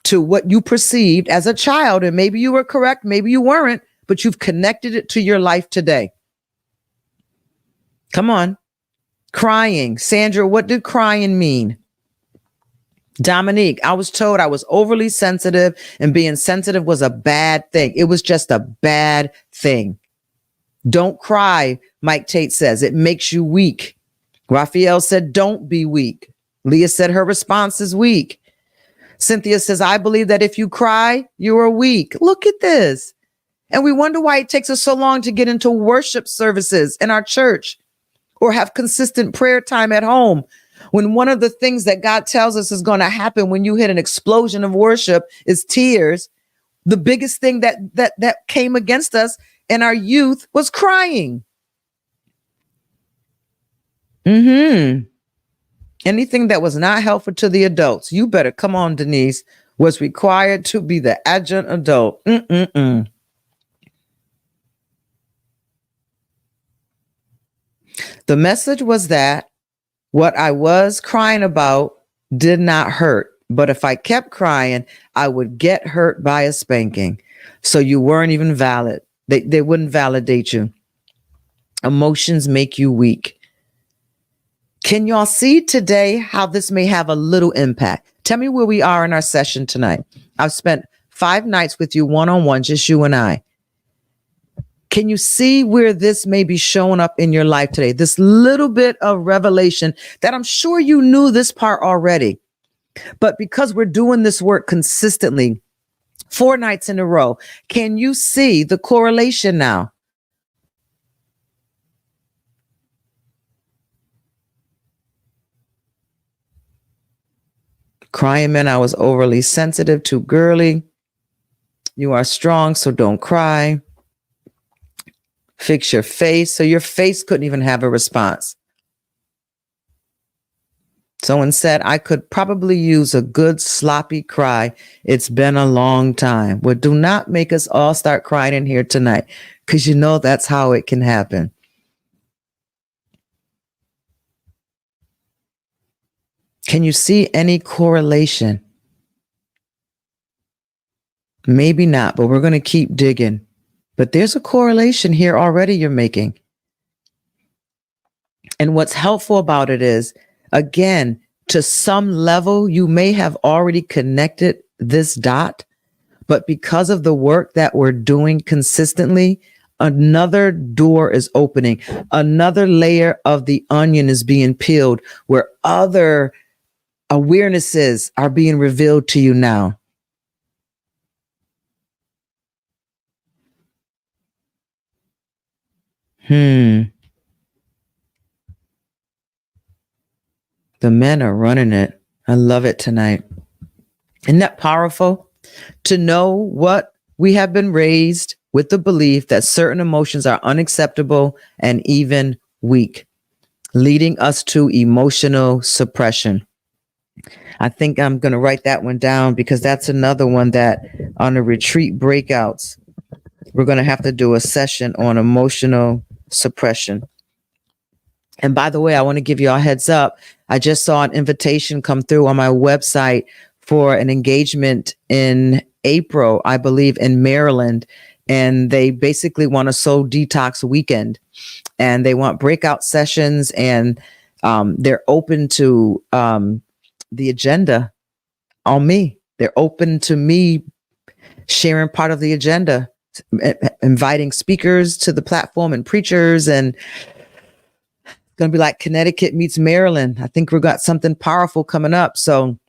to what you perceived as a child. And maybe you were correct, maybe you weren't, but you've connected it to your life today. Come on. Crying. Sandra, what did crying mean? Dominique, I was told I was overly sensitive and being sensitive was a bad thing. It was just a bad thing. Don't cry, Mike Tate says. It makes you weak. Raphael said, don't be weak. Leah said her response is weak. Cynthia says, I believe that if you cry, you are weak. Look at this. And we wonder why it takes us so long to get into worship services in our church or have consistent prayer time at home. When one of the things that God tells us is going to happen when you hit an explosion of worship is tears. The biggest thing that came against us in our youth was crying. Anything that was not helpful to the adults, you better come on, Denise, was required to be the adjunct adult. The message was that what I was crying about did not hurt. But if I kept crying, I would get hurt by a spanking. So you weren't even valid. They wouldn't validate you. Emotions make you weak. Can y'all see today how this may have a little impact? Tell me where we are in our session tonight. I've spent 5 nights with you one-on-one, just you and I. Can you see where this may be showing up in your life today? This little bit of revelation that I'm sure you knew this part already, but because we're doing this work consistently, 4 nights in a row, can you see the correlation now? Crying meant I was overly sensitive, too girly. You are strong, so don't cry. Fix your face. So your face couldn't even have a response. Someone said, I could probably use a good sloppy cry. It's been a long time. Well, do not make us all start crying in here tonight, because you know that's how it can happen. Can you see any correlation? Maybe not, but we're going to keep digging. But there's a correlation here already you're making. And what's helpful about it is, again, to some level, you may have already connected this dot, but because of the work that we're doing consistently, another door is opening. Another layer of the onion is being peeled where other awarenesses are being revealed to you now. The men are running it. I love it tonight. Isn't that powerful? To know what we have been raised with the belief that certain emotions are unacceptable and even weak, leading us to emotional suppression. I think I'm going to write that one down, because that's another one that on the retreat breakouts, we're going to have to do a session on emotional suppression. And by the way, I want to give you a heads up. I just saw an invitation come through on my website for an engagement in April, I believe, in Maryland. And they basically want a soul detox weekend, and they want breakout sessions, and they're open to the agenda on me. They're open to me sharing part of the agenda, inviting speakers to the platform and preachers, and going to be like Connecticut meets Maryland. I think we've got something powerful coming up. So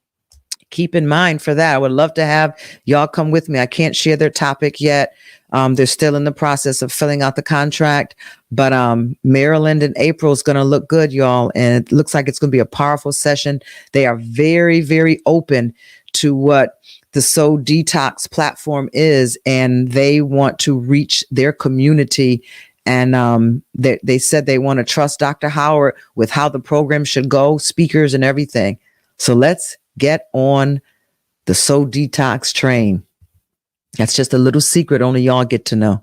keep in mind for that. I would love to have y'all come with me. I can't share their topic yet. They're still in the process of filling out the contract, but Maryland in April is going to look good, y'all. And it looks like it's going to be a powerful session. They are very, very open to what the Soul Detox platform is, and they want to reach their community. And they said they want to trust Dr. Howard with how the program should go, speakers and everything. So let's get on the Soul Detox train. That's just a little secret only y'all get to know.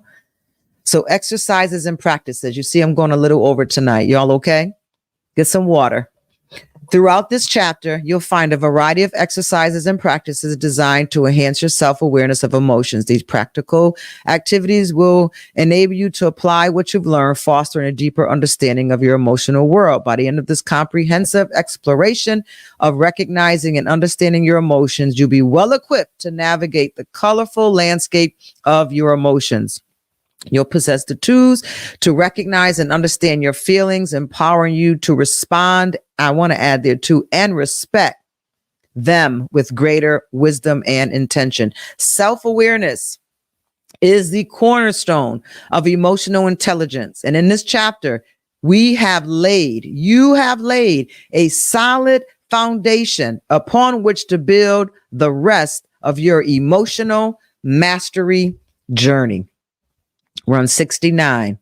So exercises and practices. You see, I'm going a little over tonight. Y'all okay? Get some water. Throughout this chapter, you'll find a variety of exercises and practices designed to enhance your self-awareness of emotions. These practical activities will enable you to apply what you've learned, fostering a deeper understanding of your emotional world. By the end of this comprehensive exploration of recognizing and understanding your emotions, you'll be well equipped to navigate the colorful landscape of your emotions. You'll possess the tools to recognize and understand your feelings, empowering you to respond. I want to add there too, and respect them with greater wisdom and intention. Self-awareness is the cornerstone of emotional intelligence. And in this chapter, you have laid a solid foundation upon which to build the rest of your emotional mastery journey. We're on 69.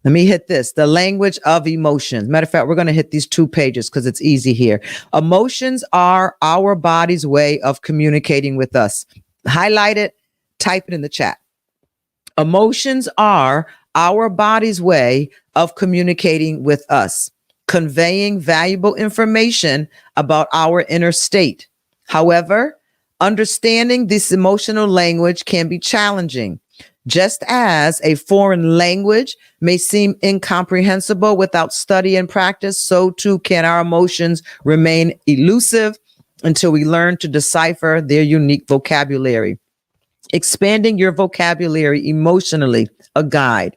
Let me hit this. The language of emotions. Matter of fact, we're going to hit these 2 pages because it's easy here. Emotions are our body's way of communicating with us. Highlight it, type it in the chat. Emotions are our body's way of communicating with us, conveying valuable information about our inner state. However, understanding this emotional language can be challenging. Just as a foreign language may seem incomprehensible without study and practice, so too can our emotions remain elusive until we learn to decipher their unique vocabulary. Expanding your vocabulary emotionally, a guide.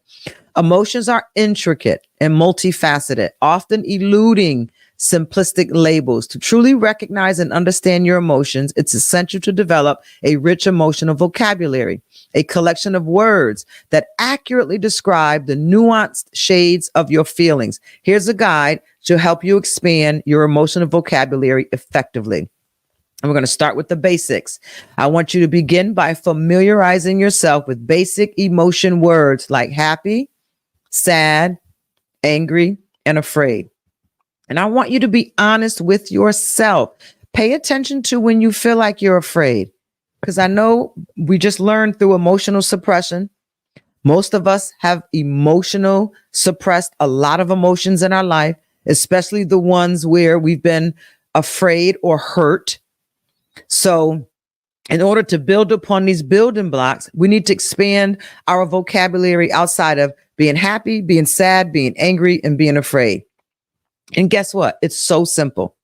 Emotions are intricate and multifaceted, often eluding simplistic labels. To truly recognize and understand your emotions, it's essential to develop a rich emotional vocabulary, a collection of words that accurately describe the nuanced shades of your feelings. Here's a guide to help you expand your emotional vocabulary effectively. And we're going to start with the basics. I want you to begin by familiarizing yourself with basic emotion words like happy, sad, angry, and afraid. And I want you to be honest with yourself. Pay attention to when you feel like you're afraid, because I know we just learned through emotional suppression. Most of us have emotional suppressed a lot of emotions in our life, especially the ones where we've been afraid or hurt. So in order to build upon these building blocks, we need to expand our vocabulary outside of being happy, being sad, being angry, and being afraid. And guess what? It's so simple.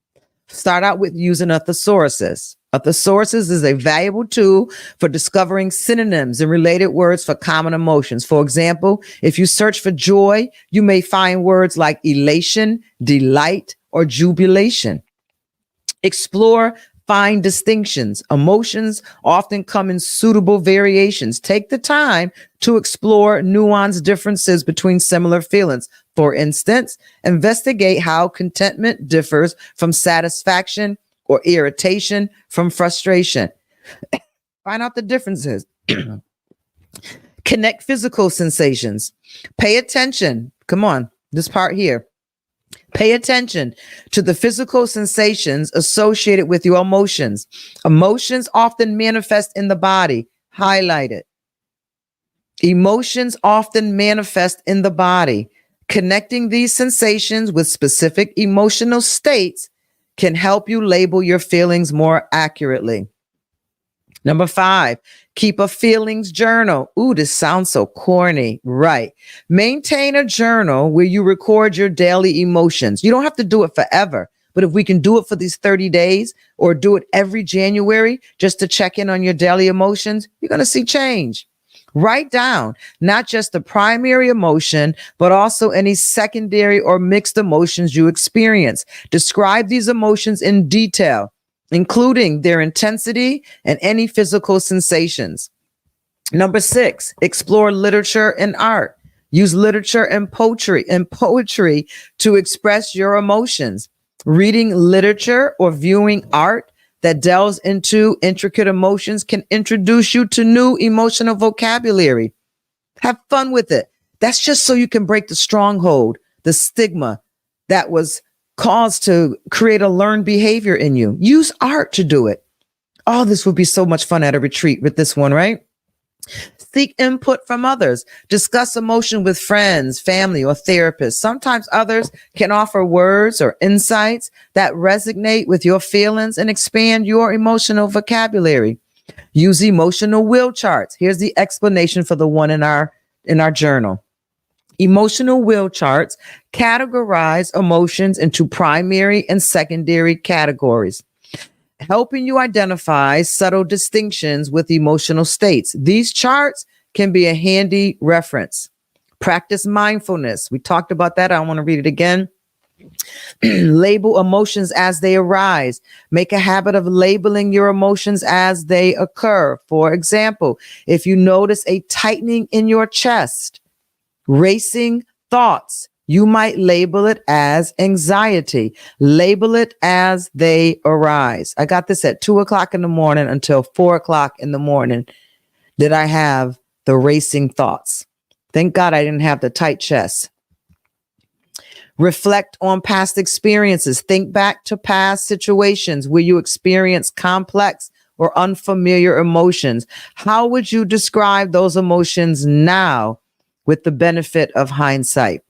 Start out with using a thesaurus. A thesaurus is a valuable tool for discovering synonyms and related words for common emotions. For example, if you search for joy, you may find words like elation, delight, or jubilation. Explore fine distinctions. Emotions often come in suitable variations. Take the time to explore nuanced differences between similar feelings. For instance, investigate how contentment differs from satisfaction or irritation from frustration. Find out the differences. Connect physical sensations. Pay attention. Come on, this part here. Pay attention to the physical sensations associated with your emotions. Emotions often manifest in the body. Highlight it. Emotions often manifest in the body. Connecting these sensations with specific emotional states can help you label your feelings more accurately. Number 5, keep a feelings journal. Ooh, this sounds so corny. Right. Maintain a journal where you record your daily emotions. You don't have to do it forever, but if we can do it for these 30 days or do it every January just to check in on your daily emotions, you're going to see change. Write down not just the primary emotion, but also any secondary or mixed emotions you experience. Describe these emotions in detail, including their intensity and any physical sensations. Number 6, explore literature and art. Use literature and poetry to express your emotions. Reading literature or viewing art that delves into intricate emotions can introduce you to new emotional vocabulary. Have fun with it. That's just so you can break the stronghold, the stigma that was caused to create a learned behavior in you. Use art to do it. Oh, this would be so much fun at a retreat with this one, right? Seek input from others. Discuss emotion with friends, family, or therapists. Sometimes others can offer words or insights that resonate with your feelings and expand your emotional vocabulary. Use emotional wheel charts. Here's the explanation for the one in our journal. Emotional wheel charts categorize emotions into primary and secondary categories, helping you identify subtle distinctions with emotional states. These charts can be a handy reference. Practice mindfulness. We talked about that. I want to read it again. Label emotions as they arise. Make a habit of labeling your emotions as they occur. For example, if you notice a tightening in your chest, racing thoughts, you might label it as anxiety. Label it as they arise. I got this at 2:00 in the morning until 4:00 in the morning. Did I have the racing thoughts? Thank God I didn't have the tight chest. Reflect on past experiences. Think back to past situations where you experience complex or unfamiliar emotions. How would you describe those emotions now with the benefit of hindsight?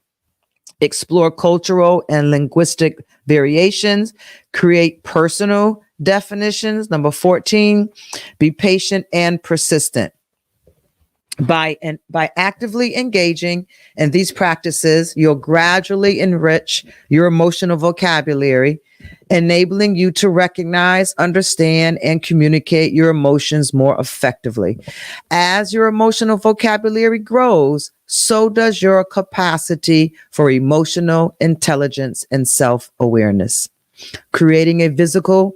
Explore cultural and linguistic variations. Create personal definitions. Number 14, be patient and persistent. By actively engaging in these practices, you'll gradually enrich your emotional vocabulary, enabling you to recognize, understand, and communicate your emotions more effectively. As your emotional vocabulary grows, so does your capacity for emotional intelligence and self-awareness. Creating a physical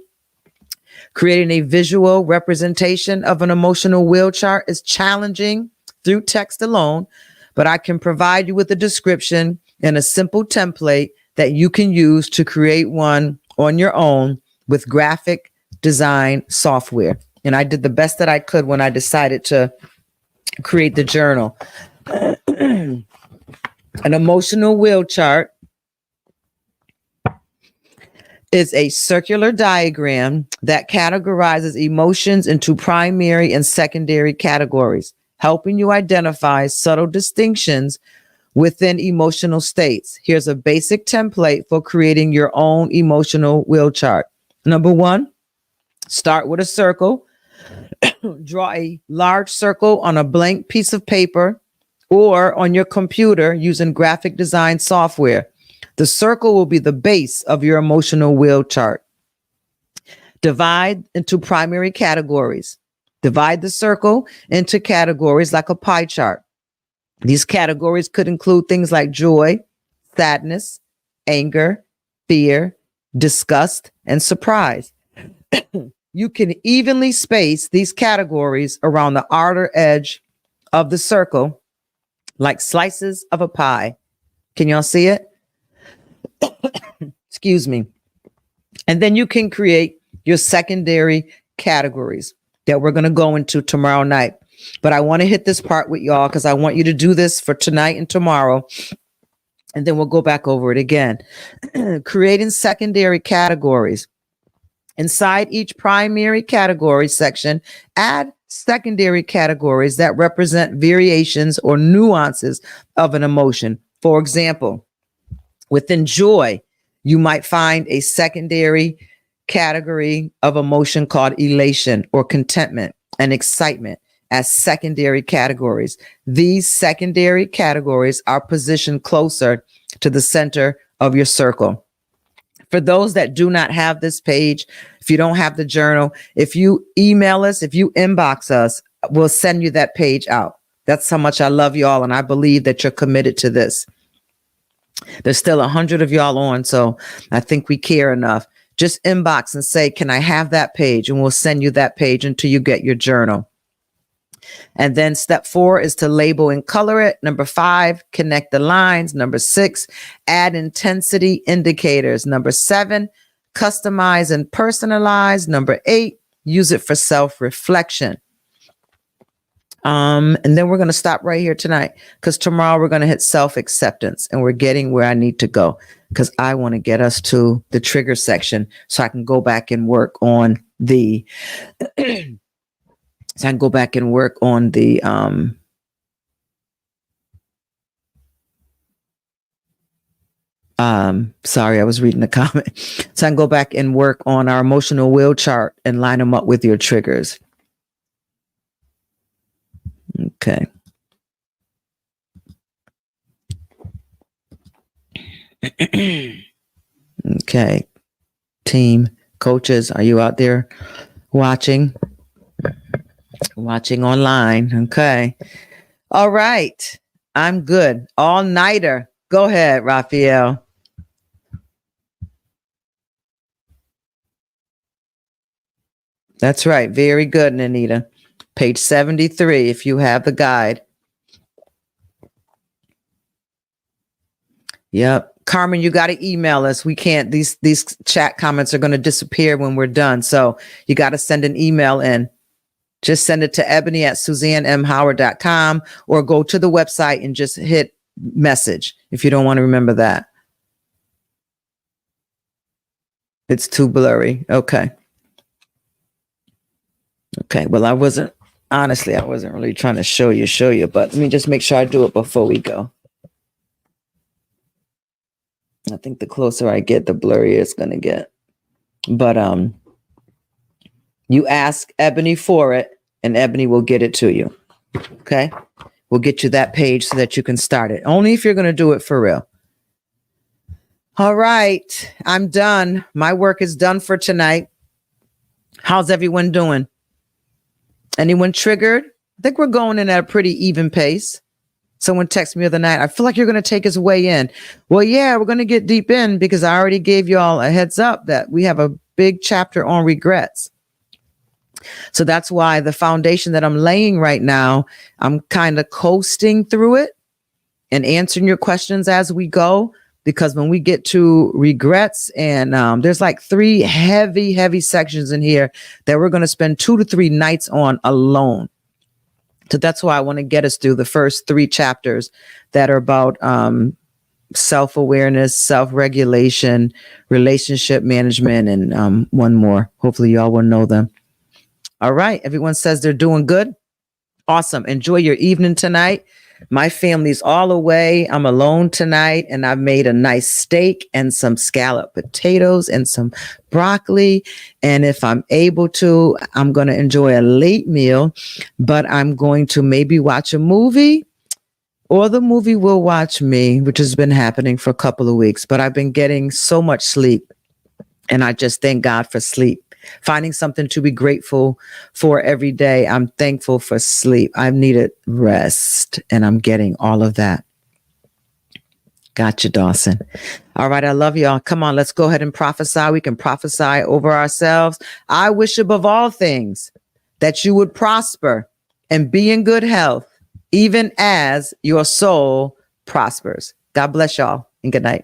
Creating a visual representation of an emotional wheel chart is challenging through text alone, but I can provide you with a description and a simple template that you can use to create one on your own with graphic design software. And I did the best that I could when I decided to create the journal. An emotional wheel chart is a circular diagram that categorizes emotions into primary and secondary categories, helping you identify subtle distinctions within emotional states. Here's a basic template for creating your own emotional wheel chart. Number one, start with a circle. Draw a large circle on a blank piece of paper or on your computer using graphic design software. The circle will be the base of your emotional wheel chart. Divide into primary categories. Divide the circle into categories like a pie chart. These categories could include things like joy, sadness, anger, fear, disgust, and surprise. You can evenly space these categories around the outer edge of the circle like slices of a pie. Can y'all see it? Excuse me. And then you can create your secondary categories that we're going to go into tomorrow night. But I want to hit this part with y'all because I want you to do this for tonight and tomorrow. And then we'll go back over it again. Creating secondary categories. Inside each primary category section, add secondary categories that represent variations or nuances of an emotion. For example, within joy, you might find a secondary category of emotion called elation or contentment and excitement as secondary categories. These secondary categories are positioned closer to the center of your circle. For those that do not have this page, if you don't have the journal, if you email us, if you inbox us, we'll send you that page out. That's how much I love y'all, and I believe that you're committed to this. There's still 100 of y'all on, so I think we care enough. Just inbox and say, can I have that page? And we'll send you that page until you get your journal. And then step 4 is to label and color it. Number 5, connect the lines. Number 6, add intensity indicators. Number 7, customize and personalize. Number 8, use it for self-reflection. And then we're going to stop right here tonight because tomorrow we're going to hit self-acceptance and we're getting where I need to go because I want to get us to the trigger section so I can go back and work on the sorry, I was reading the comment. So I can go back and work on our emotional wheel chart and line them up with your triggers. Okay. Okay. Team coaches, are you out there watching? Watching online. Okay. All right. I'm good. All nighter. Go ahead, Raphael. That's right. Very good, Anita. Page 73, if you have the guide. Yep. Carmen, you got to email us. We can't, these chat comments are going to disappear when we're done. So you got to send an email in. Just send it to ebony@suzannemhoward.com or go to the website and just hit message if you don't want to remember that. It's too blurry. Okay. Okay. Well, I wasn't really trying to show you, but let me just make sure I do it before we go. I think the closer I get, the blurrier it's going to get. But you ask Ebony for it and Ebony will get it to you. Okay. We'll get you that page so that you can start it. Only if you're going to do it for real. All right. I'm done. My work is done for tonight. How's everyone doing? Anyone triggered? I think we're going in at a pretty even pace. Someone texted me the other night, I feel like you're going to take us way in. Well, yeah, we're going to get deep in because I already gave you all a heads up that we have a big chapter on regrets. So that's why the foundation that I'm laying right now, I'm kind of coasting through it and answering your questions as we go. Because when we get to regrets, and there's like 3 heavy sections in here that we're going to spend 2 to 3 nights on alone. So that's why I want to get us through the first 3 chapters that are about self-awareness, self-regulation, relationship management, and one more. Hopefully y'all will know them. All right. Everyone says they're doing good. Awesome. Enjoy your evening tonight. My family's all away. I'm alone tonight, and I've made a nice steak and some scalloped potatoes and some broccoli. And if I'm able to, I'm going to enjoy a late meal, but I'm going to maybe watch a movie, or the movie will watch me, which has been happening for a couple of weeks. But I've been getting so much sleep, and I just thank God for sleep. Finding something to be grateful for every day. I'm thankful for sleep. I've needed rest, and I'm getting all of that. Gotcha, Dawson. All right. I love y'all. Come on, let's go ahead and prophesy. We can prophesy over ourselves. I wish above all things that you would prosper and be in good health, even as your soul prospers. God bless y'all, and good night.